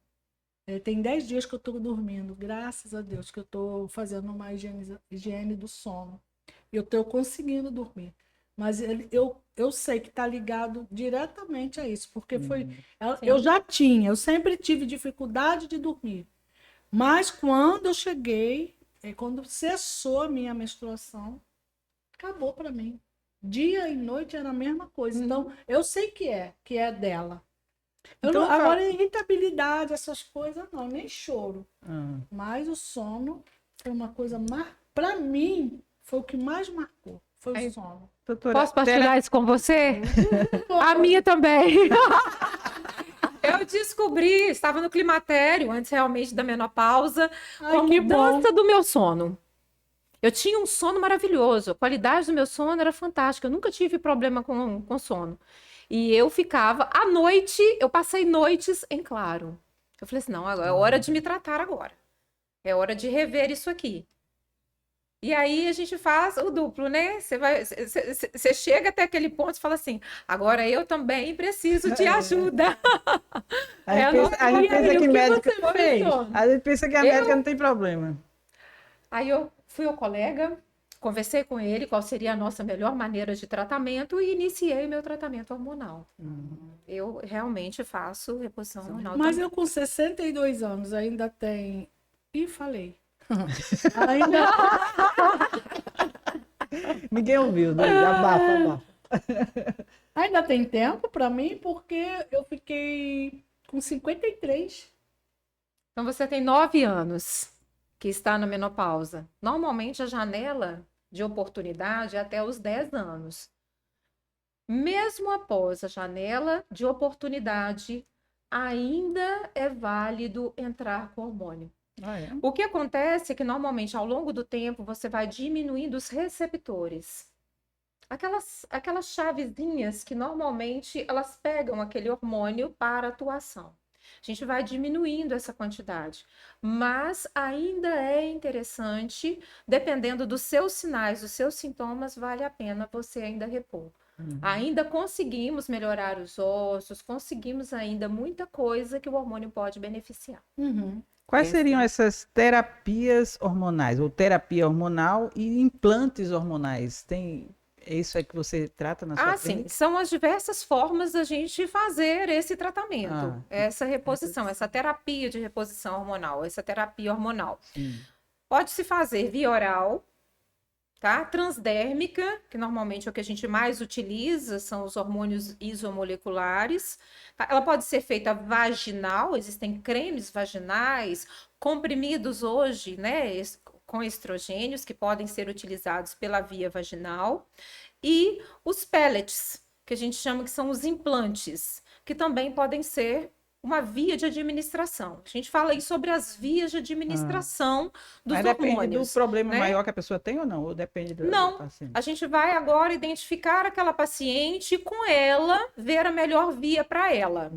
Tem 10 dias que eu estou dormindo, graças a Deus, que eu estou fazendo uma higiene do sono. Eu estou conseguindo dormir. Mas eu sei que está ligado diretamente a isso, porque eu sempre tive dificuldade de dormir. Mas quando eu cheguei, quando cessou a minha menstruação, acabou para mim. Dia e noite era a mesma coisa. Então, eu sei que é dela. Agora, irritabilidade, essas coisas, não, nem choro. Mas o sono foi uma coisa, para mim, foi o que mais marcou, foi o sono. Doutora, posso partilhar isso com você? A minha também. Eu descobri, estava no climatério, antes realmente da menopausa, a mudança do meu sono. Eu tinha um sono maravilhoso, a qualidade do meu sono era fantástica, eu nunca tive problema com sono. E eu ficava, à noite, eu passei noites em claro. Eu falei assim, não, é hora de me tratar agora. É hora de rever isso aqui. E aí a gente faz o duplo, né? Você chega até aquele ponto e fala assim: agora eu também preciso de ajuda. A gente pensa que médica. fez? A gente pensa que a médica não tem problema. Aí eu fui ao colega, conversei com ele qual seria a nossa melhor maneira de tratamento e iniciei meu tratamento hormonal. Eu realmente faço reposição hormonal. Mas também. eu com 62 anos ainda tenho. Ih, falei. Ainda, Ninguém ouviu, né? Abafa, abafa. ainda tem tempo para mim, porque eu fiquei com 53. Então você tem 9 anos que está na menopausa. Normalmente a janela de oportunidade é até os 10 anos. Mesmo após a janela de oportunidade, ainda é válido entrar com hormônio. Ah, é? O que acontece é que normalmente ao longo do tempo você vai diminuindo os receptores. Aquelas chavezinhas que normalmente elas pegam aquele hormônio para atuação. A gente vai diminuindo essa quantidade, mas ainda é interessante, dependendo dos seus sinais, dos seus sintomas, vale a pena você ainda repor. Ainda conseguimos melhorar os ossos, conseguimos ainda muita coisa que o hormônio pode beneficiar. Quais seriam essas terapias hormonais, ou terapia hormonal e implantes hormonais? É isso aí que você trata na sua Sim, clínica? são as diversas formas da gente fazer esse tratamento, essa reposição, essa terapia de reposição hormonal, essa terapia hormonal. Sim. Pode se fazer via oral, tá? Transdérmica, que normalmente é o que a gente mais utiliza, são os hormônios isomoleculares. Tá? Ela pode ser feita vaginal, existem cremes vaginais, comprimidos hoje, né, com estrogênios, que podem ser utilizados pela via vaginal. E os pellets, que a gente chama que são os implantes, que também podem ser uma via de administração. A gente fala aí sobre as vias de administração dos Mas depende hormônios. do problema né? maior que a pessoa tem ou não? Ou depende do Não, paciente? a gente vai agora identificar aquela paciente e com ela ver a melhor via para ela.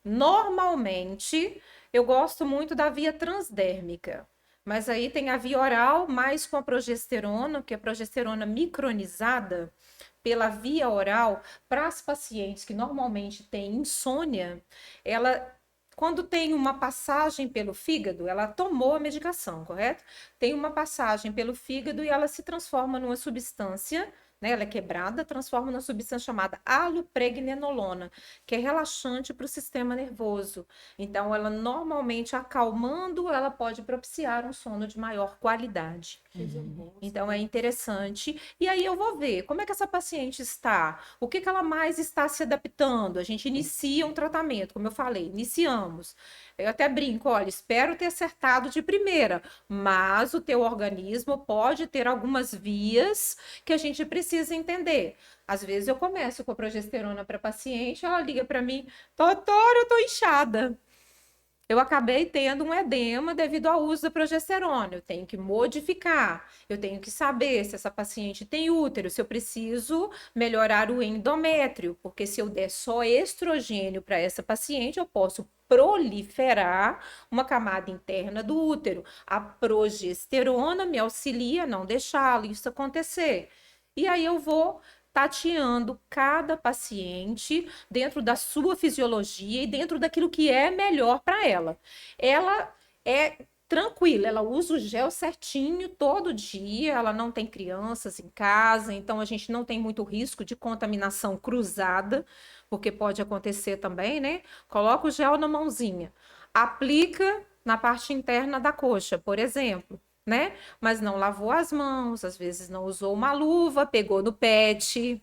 Normalmente, eu gosto muito da via transdérmica, mas aí tem a via oral, mais com a progesterona, que é a progesterona micronizada pela via oral, para as pacientes que normalmente têm insônia, ela, quando tem uma passagem pelo fígado, ela tomou a medicação, correto? Tem uma passagem pelo fígado e ela se transforma numa substância, né? Ela é quebrada, transforma numa substância chamada alopregnenolona, que é relaxante para o sistema nervoso. Então, ela normalmente acalmando, ela pode propiciar um sono de maior qualidade. Então, é interessante. E aí eu vou ver como é que essa paciente está, o que ela mais está se adaptando. A gente inicia um tratamento, como eu falei, iniciamos. Eu até brinco, olha, espero ter acertado de primeira, mas o teu organismo pode ter algumas vias que a gente precisa entender. Às vezes eu começo com a progesterona para paciente, ela liga para mim, doutora, eu tô inchada. Eu acabei tendo um edema devido ao uso da progesterona. Eu tenho que modificar. Eu tenho que saber se essa paciente tem útero, se eu preciso melhorar o endométrio, porque se eu der só estrogênio para essa paciente, eu posso proliferar uma camada interna do útero. A progesterona me auxilia a não deixar isso acontecer. E aí eu vou tateando cada paciente dentro da sua fisiologia e dentro daquilo que é melhor para ela. Ela é tranquila, ela usa o gel certinho todo dia, ela não tem crianças em casa, então a gente não tem muito risco de contaminação cruzada, porque pode acontecer também, né? Coloca o gel na mãozinha, aplica na parte interna da coxa, por exemplo. Né? Mas não lavou as mãos, às vezes não usou uma luva, pegou no pet,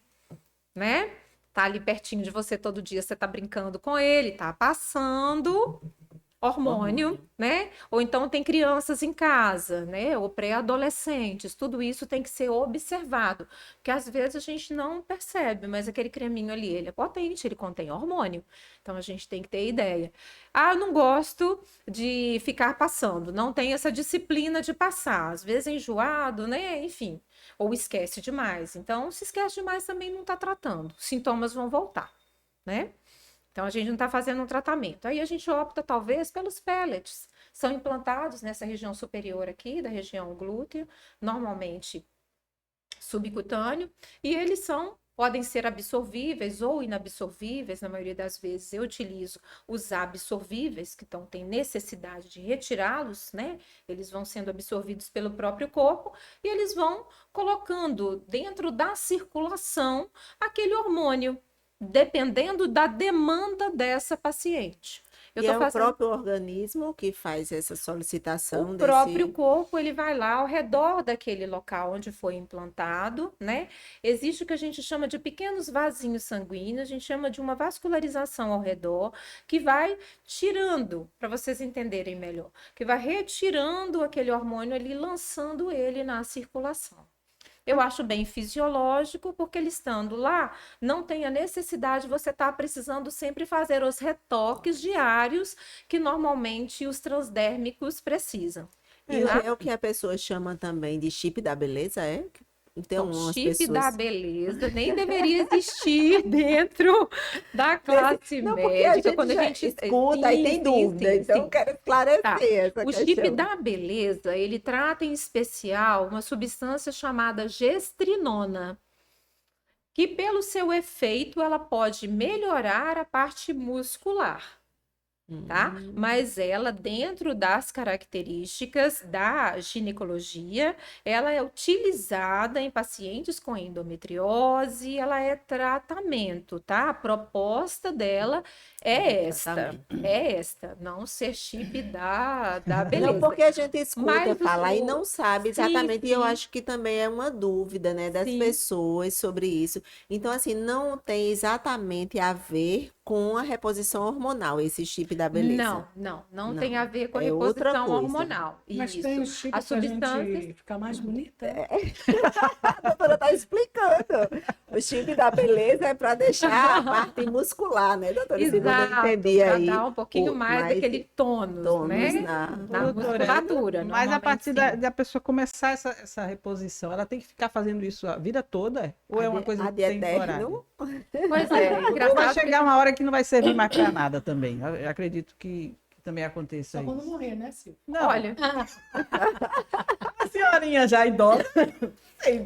né? Tá ali pertinho de você todo dia, você tá brincando com ele, tá passando hormônio, né? Ou então tem crianças em casa, né? Ou pré-adolescentes, tudo isso tem que ser observado, porque às vezes a gente não percebe, mas aquele creminho ali, ele é potente, ele contém hormônio, então a gente tem que ter ideia. Eu não gosto de ficar passando, não tenho essa disciplina de passar, às vezes é enjoado, né? Enfim, ou esquece demais. Então, se esquece demais também não tá tratando, os sintomas vão voltar, né? Então, a gente não está fazendo um tratamento. Aí a gente opta, talvez, pelos pellets. são implantados nessa região superior aqui, da região glútea, normalmente subcutâneo, e eles podem ser absorvíveis ou inabsorvíveis. Na maioria das vezes eu utilizo os absorvíveis, que tem necessidade de retirá-los, né? Eles vão sendo absorvidos pelo próprio corpo e eles vão colocando dentro da circulação aquele hormônio, dependendo da demanda dessa paciente. O próprio organismo que faz essa solicitação? O próprio corpo, ele vai lá ao redor daquele local onde foi implantado, né? Existe o que a gente chama de pequenos vasinhos sanguíneos, a gente chama de uma vascularização ao redor, que vai tirando, para vocês entenderem melhor, que vai retirando aquele hormônio ali, lançando ele na circulação. Eu acho bem fisiológico, porque ele estando lá, não tem a necessidade de você estar precisando sempre fazer os retoques diários que normalmente os transdérmicos precisam. E é o que a pessoa chama também de chip da beleza, é? Então, chip da beleza nem deveria existir dentro da classe médica. Quando a gente escuta e tem dúvida, então eu quero esclarecer essa questão. O chip da beleza, ele trata em especial uma substância chamada gestrinona, que pelo seu efeito ela pode melhorar a parte muscular. Tá? Mas ela, dentro das características da ginecologia, ela é utilizada em pacientes com endometriose, ela é tratamento, tá? A proposta dela é esta, não ser chip da beleza. Não, porque a gente escuta falar e não sabe exatamente, e eu acho que também é uma dúvida, né, das pessoas sobre isso. Então, assim, não tem exatamente a ver com a reposição hormonal, esse chip da beleza. Não tem a ver com a reposição hormonal. Mas isso. Tem o chip a substância ficar mais bonita. A doutora está explicando. O chip da beleza é para deixar a parte muscular, né, doutora? Exato, para dar um pouquinho mais daquele tônus, né? Na musculatura. Mas a partir da pessoa começar essa reposição, ela tem que ficar fazendo isso a vida toda? Ou é uma coisa temporária? Pois é, engraçado. Ou vai chegar uma hora que não vai servir mais para nada também. Eu acredito que também aconteça isso. Só quando morrer, né, Silvia? Não. Olha. A senhorinha já idosa,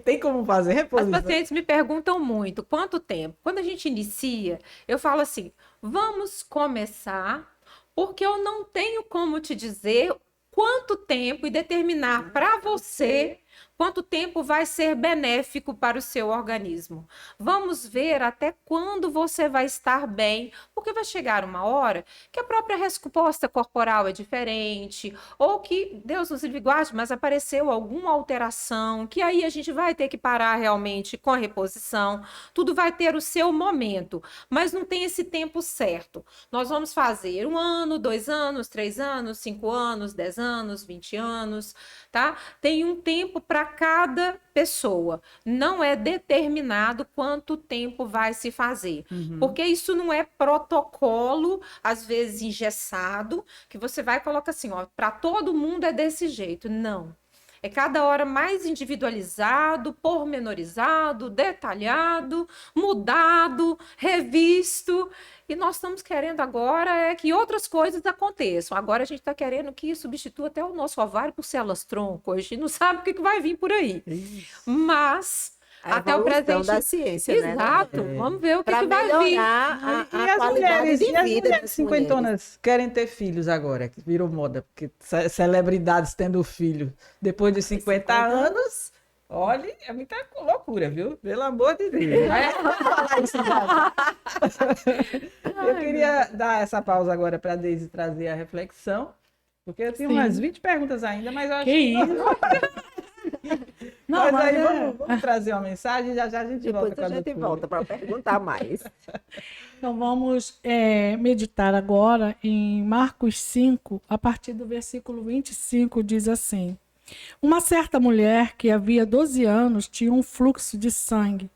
tem como fazer reposição. Os pacientes me perguntam muito, quanto tempo? Quando a gente inicia, eu falo assim, vamos começar, porque eu não tenho como te dizer quanto tempo e determinar para você quanto tempo vai ser benéfico para o seu organismo. Vamos ver até quando você vai estar bem, porque vai chegar uma hora que a própria resposta corporal é diferente, ou que, Deus nos livre e guarde, mas apareceu alguma alteração, que aí a gente vai ter que parar realmente com a reposição. Tudo vai ter o seu momento, mas não tem esse tempo certo. Nós vamos fazer 1 ano, 2 anos, 3 anos, 5 anos, 10 anos, 20 anos, tá? Tem um tempo para cada pessoa. Não é determinado quanto tempo vai se fazer. Porque isso não é protocolo, às vezes engessado, que você vai e coloca assim, ó, para todo mundo é desse jeito. Não. É cada hora mais individualizado, pormenorizado, detalhado, mudado, revisto. E nós estamos querendo agora que outras coisas aconteçam. Agora a gente está querendo que substitua até o nosso ovário por células-tronco. A gente não sabe o que vai vir por aí. Mas até o presente da ciência, exato, né? Vamos ver o que vai vir. E as mulheres cinquentonas querem ter filhos agora, que virou moda, porque celebridades tendo filho depois de 50 anos, olha, é muita loucura, viu? Pelo amor de Deus. Eu queria dar essa pausa agora para a Deise trazer a reflexão, porque eu tenho umas 20 perguntas ainda, mas eu acho que não, mas aí vamos trazer uma mensagem e já a gente volta. Depois a gente volta para perguntar mais. Então vamos meditar agora em Marcos 5, a partir do versículo 25, diz assim: uma certa mulher que havia 12 anos tinha um fluxo de sangue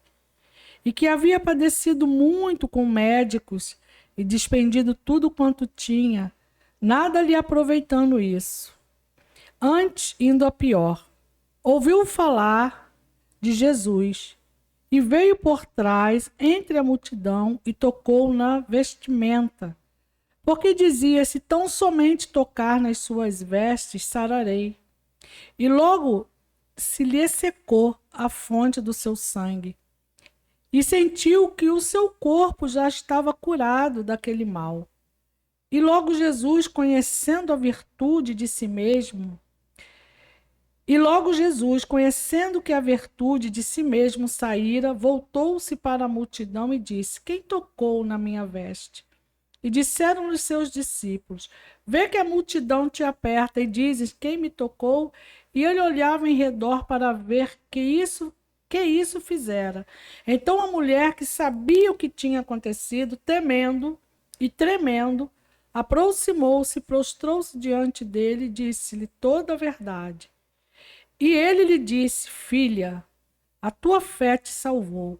e que havia padecido muito com médicos e despendido tudo quanto tinha, nada lhe aproveitando isso. Antes, indo a pior, ouviu falar de Jesus e veio por trás entre a multidão e tocou na vestimenta Porque dizia: se tão somente tocar nas suas vestes, sararei. E logo se lhe secou a fonte do seu sangue. E sentiu que o seu corpo já estava curado daquele mal. E logo Jesus, conhecendo a virtude de si mesmo, conhecendo que a virtude de si mesmo saíra, voltou-se para a multidão e disse: quem tocou na minha veste? E disseram os seus discípulos: vê que a multidão te aperta e dizes: quem me tocou? E ele olhava em redor para ver que isso fizera. Então a mulher, que sabia o que tinha acontecido, temendo e tremendo, aproximou-se, prostrou-se diante dele e disse-lhe toda a verdade. E ele lhe disse: filha, a tua fé te salvou.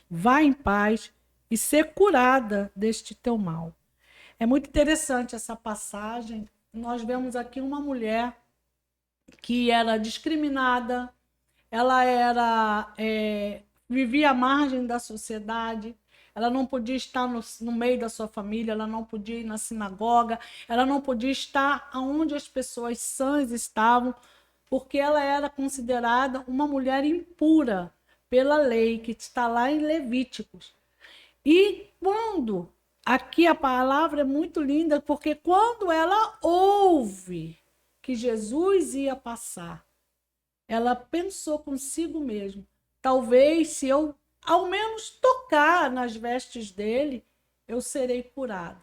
Vá em paz e ser curada deste teu mal. É muito interessante essa passagem. Nós vemos aqui uma mulher que era discriminada, ela vivia à margem da sociedade, ela não podia estar no meio da sua família, ela não podia ir na sinagoga, ela não podia estar onde as pessoas sãs estavam, porque ela era considerada uma mulher impura pela lei, que está lá em Levíticos. E quando, aqui a palavra é muito linda, porque quando ela ouve que Jesus ia passar, ela pensou consigo mesma: talvez se eu ao menos tocar nas vestes dele, eu serei curada.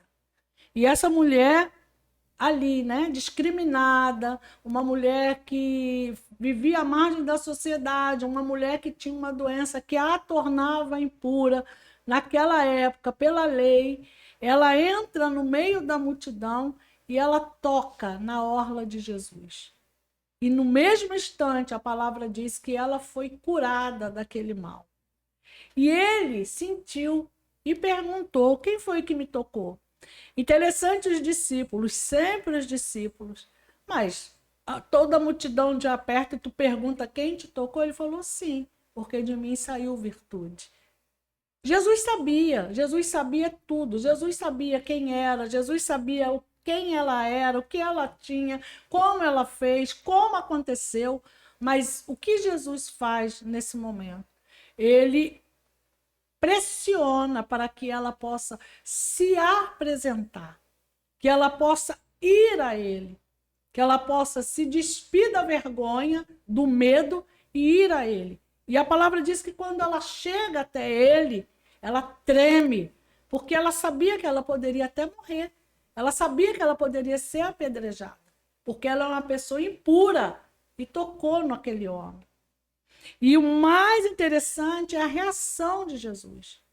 E essa mulher ali, né, discriminada, uma mulher que vivia à margem da sociedade, uma mulher que tinha uma doença que a tornava impura, naquela época, pela lei, ela entra no meio da multidão e ela toca na orla de Jesus. E no mesmo instante, a palavra diz que ela foi curada daquele mal. E ele sentiu e perguntou: quem foi que me tocou? Interessante os discípulos, sempre os discípulos. Mas toda a multidão de aperta e tu pergunta quem te tocou? Ele falou: sim, porque de mim saiu virtude. Jesus sabia tudo. Jesus sabia quem era, Jesus sabia quem ela era, o que ela tinha, como ela fez, como aconteceu. Mas o que Jesus faz nesse momento? Ele pressiona para que ela possa se apresentar, que ela possa ir a ele, que ela possa se despir da vergonha, do medo e ir a ele. E a palavra diz que quando ela chega até ele, ela treme, porque ela sabia que ela poderia até morrer. Ela sabia que ela poderia ser apedrejada, porque ela é uma pessoa impura e tocou naquele homem. E o mais interessante é a reação de Jesus.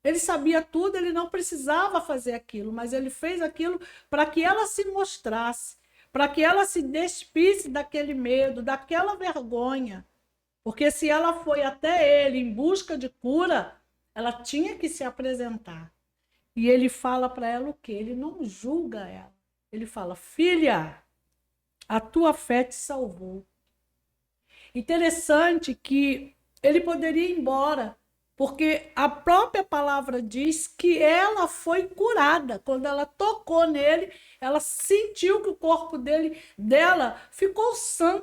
Ele sabia tudo, ele não precisava fazer aquilo, mas ele fez aquilo para que ela se mostrasse, para que ela se despisse daquele medo, daquela vergonha. Porque se ela foi até ele em busca de cura, ela tinha que se apresentar. E ele fala para ela o quê? Ele não julga ela. Ele fala: filha, a tua fé te salvou. Interessante que ele poderia ir embora, porque a própria palavra diz que ela foi curada. Quando ela tocou nele, ela sentiu que o corpo dela ficou sã.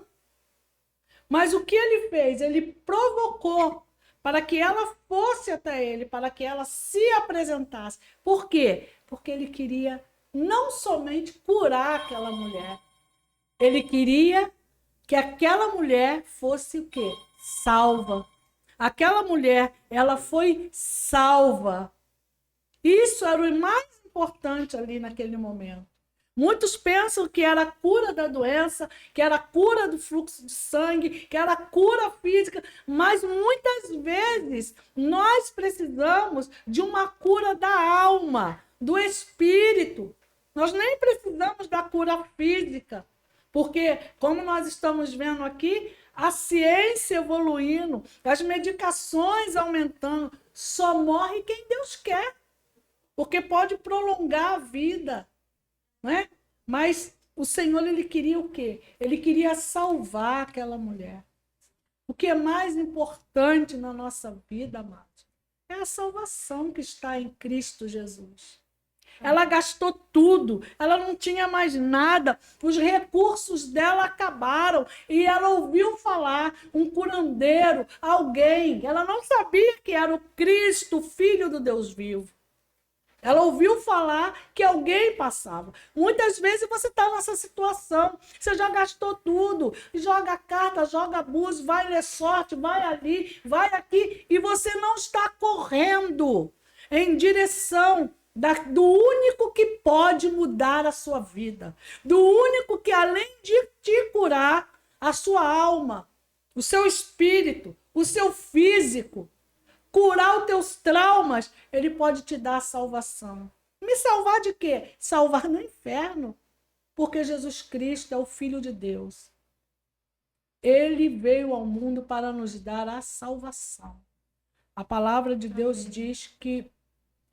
Mas o que ele fez? Ele provocou para que ela fosse até ele, para que ela se apresentasse. Por quê? Porque ele queria não somente curar aquela mulher, ele queria que aquela mulher fosse o quê? Salva. Aquela mulher, ela foi salva. Isso era o mais importante ali naquele momento. Muitos pensam que era a cura da doença, que era a cura do fluxo de sangue, que era a cura física, mas muitas vezes nós precisamos de uma cura da alma, do espírito. Nós nem precisamos da cura física, porque, como nós estamos vendo aqui, a ciência evoluindo, as medicações aumentando, só morre quem Deus quer, porque pode prolongar a vida. Não é? Mas o Senhor, ele queria o quê? Ele queria salvar aquela mulher. O que é mais importante na nossa vida, amados, é a salvação que está em Cristo Jesus. Ela gastou tudo, ela não tinha mais nada, os recursos dela acabaram e ela ouviu falar um curandeiro, alguém, ela não sabia que era o Cristo, Filho do Deus vivo. Ela ouviu falar que alguém passava. Muitas vezes você está nessa situação, você já gastou tudo, joga carta, joga búzios, vai ler sorte, vai ali, vai aqui, e você não está correndo em direção do único que pode mudar a sua vida, do único que, além de te curar a sua alma, o seu espírito, o seu físico, curar os teus traumas, ele pode te dar a salvação. Me salvar de quê? Salvar no inferno. Porque Jesus Cristo é o Filho de Deus. Ele veio ao mundo para nos dar a salvação. A palavra de Deus diz que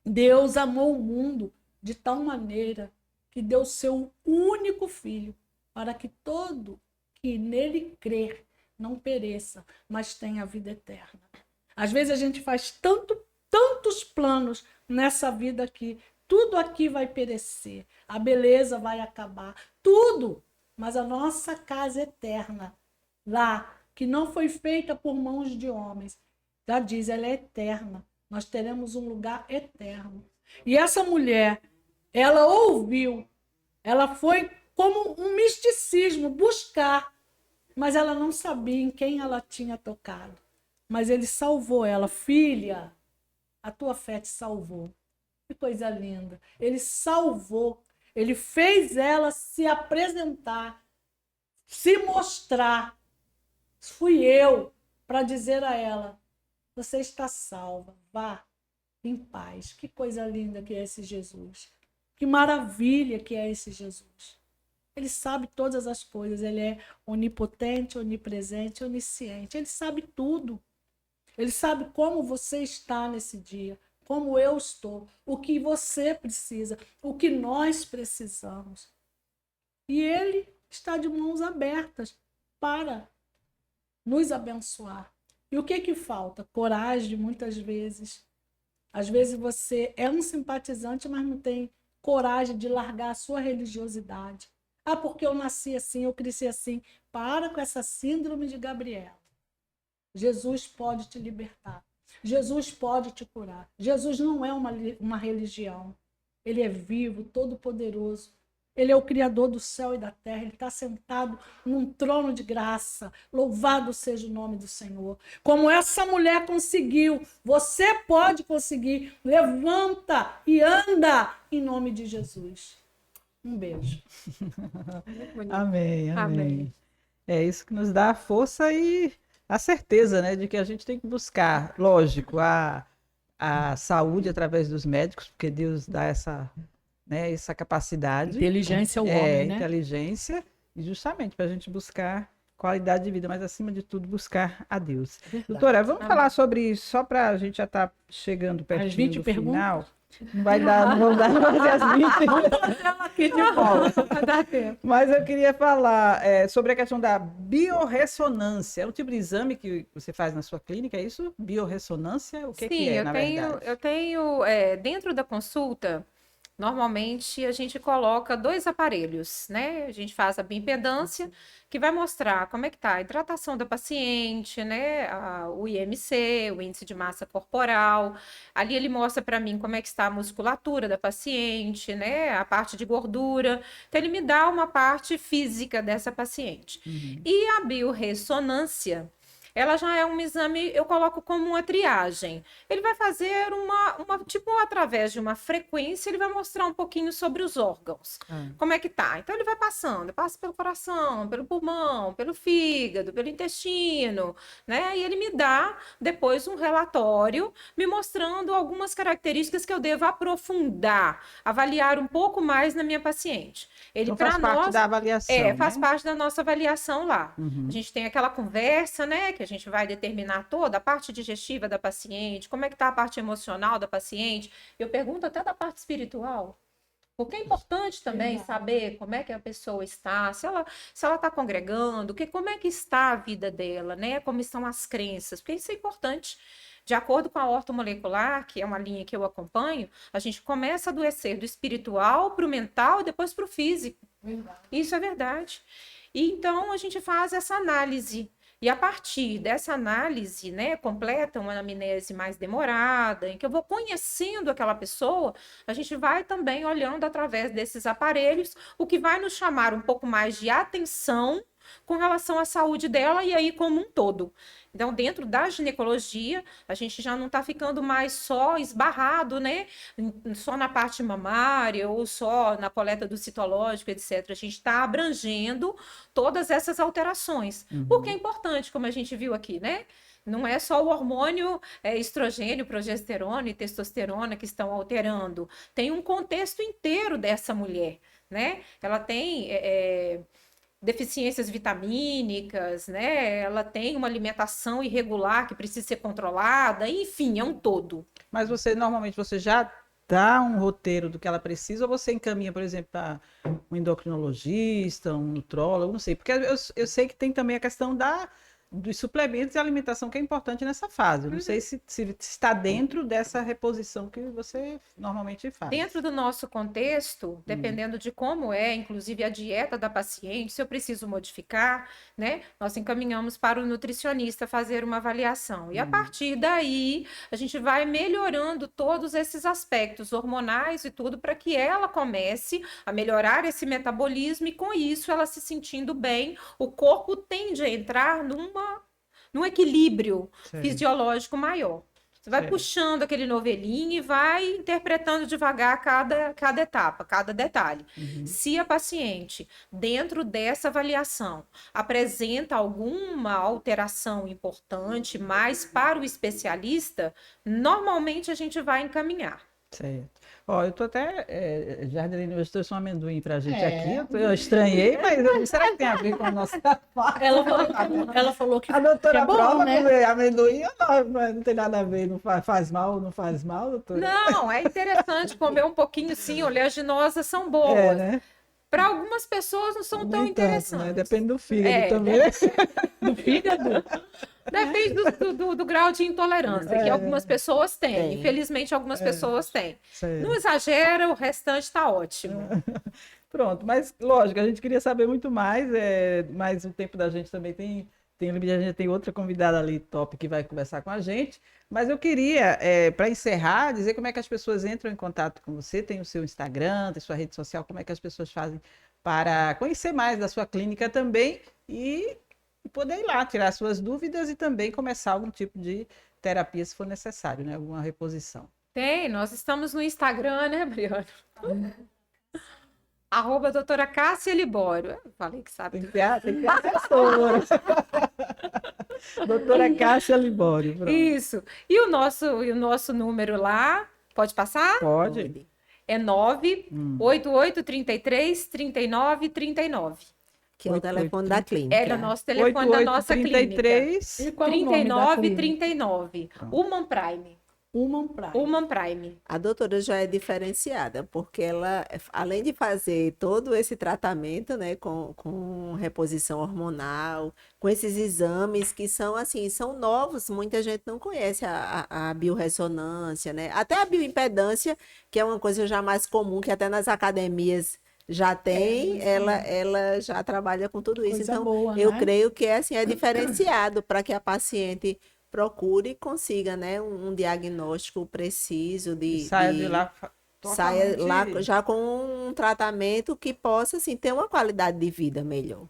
Deus amou o mundo de tal maneira que deu seu único filho para que todo que nele crer não pereça, mas tenha vida eterna. Às vezes a gente faz tantos planos nessa vida aqui. Tudo aqui vai perecer. A beleza vai acabar. Tudo. Mas a nossa casa eterna, lá, que não foi feita por mãos de homens, já diz, ela é eterna. Nós teremos um lugar eterno. E essa mulher, ela ouviu. Ela foi como um misticismo, buscar. Mas ela não sabia em quem ela tinha tocado. Mas ele salvou ela. Filha, a tua fé te salvou. Que coisa linda. Ele salvou. Ele fez ela se apresentar, se mostrar. Fui eu para dizer a ela, você está salva. Vá em paz. Que coisa linda que é esse Jesus. Que maravilha que é esse Jesus. Ele sabe todas as coisas. Ele é onipotente, onipresente, onisciente. Ele sabe tudo. Ele sabe como você está nesse dia, como eu estou, o que você precisa, o que nós precisamos. E ele está de mãos abertas para nos abençoar. E o que falta? Coragem, muitas vezes. Às vezes você é um simpatizante, mas não tem coragem de largar a sua religiosidade. Ah, porque eu nasci assim, eu cresci assim. Para com essa síndrome de Gabriela. Jesus pode te libertar. Jesus pode te curar. Jesus não é uma religião. Ele é vivo, todo-poderoso. Ele é o Criador do céu e da terra. Ele está sentado num trono de graça. Louvado seja o nome do Senhor. Como essa mulher conseguiu, você pode conseguir. Levanta e anda em nome de Jesus. Um beijo. Amém, amém. Amém. É isso que nos dá a força e a certeza, né, de que a gente tem que buscar, lógico, a saúde através dos médicos, porque Deus dá essa, né, essa capacidade. Inteligência ao homem, né? Inteligência, e justamente para a gente buscar qualidade de vida, mas acima de tudo buscar a Deus. Verdade. Doutora, vamos falar sobre isso, só para a gente já estar chegando pertinho As 20 do perguntas? final. Não vai dar, não vão dar mais as 20. Aqui de volta. Vai dar tempo. Mas eu queria falar sobre a questão da biorressonância. É um tipo de exame que você faz na sua clínica, é isso? Biorressonância? O que Sim, é, na verdade? eu tenho dentro da consulta, normalmente a gente coloca 2 aparelhos, né? A gente faz a bioimpedância, que vai mostrar como é que tá a hidratação da paciente, né? O IMC, o índice de massa corporal. Ali ele mostra para mim como é que está a musculatura da paciente, né? A parte de gordura. Então ele me dá uma parte física dessa paciente. E a biorressonância, ela já é um exame, eu coloco como uma triagem. Ele vai fazer tipo, através de uma frequência, ele vai mostrar um pouquinho sobre os órgãos. Como é que tá? Então, ele vai passando, passa pelo coração, pelo pulmão, pelo fígado, pelo intestino, né? E ele me dá, depois, um relatório me mostrando algumas características que eu devo aprofundar, avaliar um pouco mais na minha paciente. Ele, Então faz parte da avaliação, faz né? parte da nossa avaliação lá. A gente tem aquela conversa, né? Que a gente vai determinar toda a parte digestiva da paciente, como é que está a parte emocional da paciente. Eu pergunto até da parte espiritual. Porque é importante também saber como é que a pessoa está, se ela está congregando, como é que está a vida dela, né? Como estão as crenças, porque isso é importante. De acordo com a ortomolecular, que é uma linha que eu acompanho, a gente começa a adoecer do espiritual para o mental e depois para o físico. Verdade. Isso é verdade. E então a gente faz essa análise. E a partir dessa análise, né, completa uma anamnese mais demorada, em que eu vou conhecendo aquela pessoa, a gente vai também olhando através desses aparelhos, o que vai nos chamar um pouco mais de atenção com relação à saúde dela e aí como um todo. Então, dentro da ginecologia, a gente já não está ficando mais só esbarrado, né? Só na parte mamária ou só na coleta do citológico, etc. A gente está abrangendo todas essas alterações. Porque é importante, como a gente viu aqui, né? Não é só o hormônio estrogênio, progesterona e testosterona que estão alterando. Tem um contexto inteiro dessa mulher, né? Ela tem deficiências vitamínicas, né? Ela tem uma alimentação irregular que precisa ser controlada, enfim, é um todo. Mas normalmente você já dá um roteiro do que ela precisa ou você encaminha, por exemplo, para um endocrinologista, um nutrólogo, não sei, porque eu sei que tem também a questão dos suplementos e alimentação que é importante nessa fase. Eu não sei se está dentro dessa reposição que você normalmente faz. Dentro do nosso contexto, dependendo de como é, inclusive a dieta da paciente, se eu preciso modificar, né, nós encaminhamos para o nutricionista fazer uma avaliação. E a partir daí, a gente vai melhorando todos esses aspectos hormonais e tudo para que ela comece a melhorar esse metabolismo e com isso ela se sentindo bem, o corpo tende a entrar num equilíbrio fisiológico maior. Você vai puxando aquele novelinho e vai interpretando devagar cada etapa, cada detalhe. Se a paciente, dentro dessa avaliação, apresenta alguma alteração importante, mais para o especialista, normalmente a gente vai encaminhar. Certo. Ó, eu tô até, Jardelina, hoje trouxe um amendoim pra gente aqui, eu estranhei, mas será que tem a ver com a nossa fase? Ela falou que A doutora é bom, prova né? comer amendoim ou não, mas não tem nada a ver, não faz mal, não faz mal, doutora? Não, é interessante comer um pouquinho sim, oleaginosas são boas. Né? Para algumas pessoas não são tão Nem tanto, interessantes. né? Depende do fígado também. Do fígado? Depende do grau de intolerância que algumas pessoas têm. Tem. Infelizmente, algumas pessoas têm. Certo. Não exagera, o restante está ótimo. Pronto, mas lógico, a gente queria saber muito mais, mas o tempo da gente também tem limite, a gente tem outra convidada ali top que vai conversar com a gente, mas eu queria, para encerrar, dizer como é que as pessoas entram em contato com você, tem o seu Instagram, tem sua rede social, como é que as pessoas fazem para conhecer mais da sua clínica também e poder ir lá, tirar suas dúvidas e também começar algum tipo de terapia se for necessário, né? Alguma reposição. Nós estamos no Instagram, né, Briana? @doutora Cássia Libório. Eu falei que sabe. Tem que ter a assessora. Doutora Cássia Libório. Pronto. Isso. E o nosso número lá, pode passar? Pode. É 988333939. Que é o telefone da clínica. É o nosso telefone da nossa clínica. 33. E qual é o nome da clínica? 3939. Human Prime. Human Prime. Human Prime. A doutora já é diferenciada, porque ela, além de fazer todo esse tratamento, né, com reposição hormonal, com esses exames que são assim, são novos, muita gente não conhece a biorressonância, né? Até a bioimpedância, que é uma coisa já mais comum, que até nas academias já tem, ela já trabalha com tudo isso. Coisa Então, boa, eu né? creio que assim, é diferenciado para que a paciente procure e consiga, né, um diagnóstico preciso Saia de lá. saia lá totalmente- já com um tratamento que possa assim ter uma qualidade de vida melhor.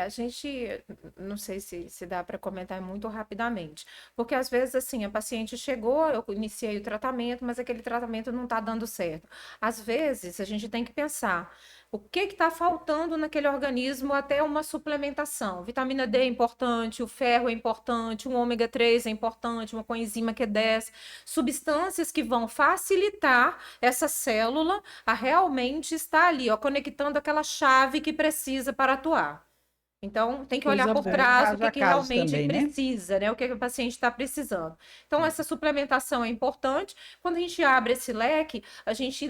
A gente, não sei se dá para comentar muito rapidamente, porque às vezes assim, a paciente chegou, eu iniciei o tratamento, mas aquele tratamento não está dando certo. Às vezes a gente tem que pensar, o que está faltando naquele organismo até uma suplementação? Vitamina D é importante, o ferro é importante, o ômega 3 é importante, uma coenzima Q10, substâncias que vão facilitar essa célula a realmente estar ali, ó, conectando aquela chave que precisa para atuar. Então, tem que olhar Coisa por boa. trás Caso o a que caso realmente também, né? precisa, né? O que o paciente está precisando. Então, essa suplementação é importante. Quando a gente abre esse leque, a gente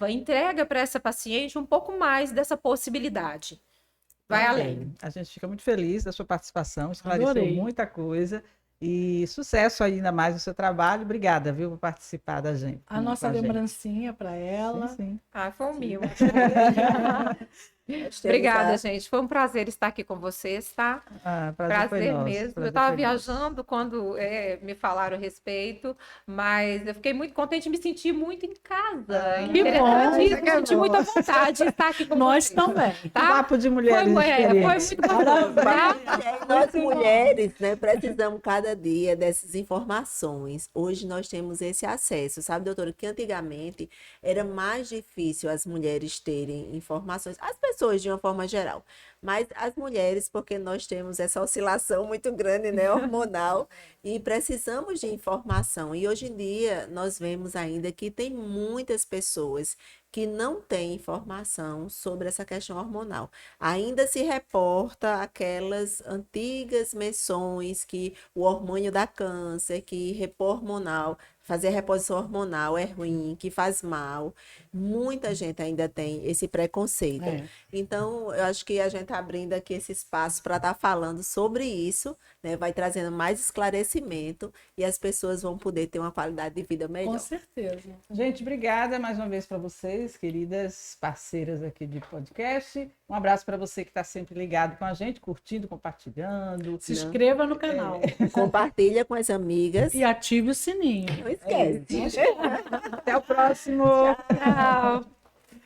entrega para essa paciente um pouco mais dessa possibilidade. Vai Tá além. bem. A gente fica muito feliz da sua participação, esclareceu Adorei. muita coisa. E sucesso ainda mais no seu trabalho. Obrigada, viu, por participar da gente. A nossa lembrancinha para ela. Sim, sim. Ah, foi um mimo. Nós temos Obrigada, a- gente. Foi um prazer estar aqui com vocês, tá? Prazer foi nosso, mesmo. prazer Eu estava foi nosso. viajando quando me falaram a respeito, mas eu fiquei muito contente de me sentir muito em casa. Que Interessantíssimo, bom. me senti muito à vontade de estar aqui com Nós vocês. também. Tá? Papo de mulheres Foi diferentes. muito gostoso, tá? Nós mulheres, né, precisamos cada dia dessas informações. Hoje nós temos esse acesso, sabe, doutora? Que antigamente era mais difícil as mulheres terem informações, as pessoas de uma forma geral, mas as mulheres, porque nós temos essa oscilação muito grande, né, hormonal, e precisamos de informação. E hoje em dia nós vemos ainda que tem muitas pessoas que não têm informação sobre essa questão hormonal. Ainda se reporta aquelas antigas menções que o hormônio dá câncer, que repor hormonal, fazer reposição hormonal é ruim, que faz mal. Muita gente ainda tem esse preconceito. É. Então, eu acho que a gente abrindo aqui esse espaço para estar falando sobre isso, né, vai trazendo mais esclarecimento e as pessoas vão poder ter uma qualidade de vida Com melhor. certeza. Gente, obrigada mais uma vez para vocês, queridas parceiras aqui de podcast. Um abraço para você que está sempre ligado com a gente, curtindo, compartilhando. Se inscreva no canal. Compartilha com as amigas. E ative o sininho. Não esquece. Até o próximo. Tchau.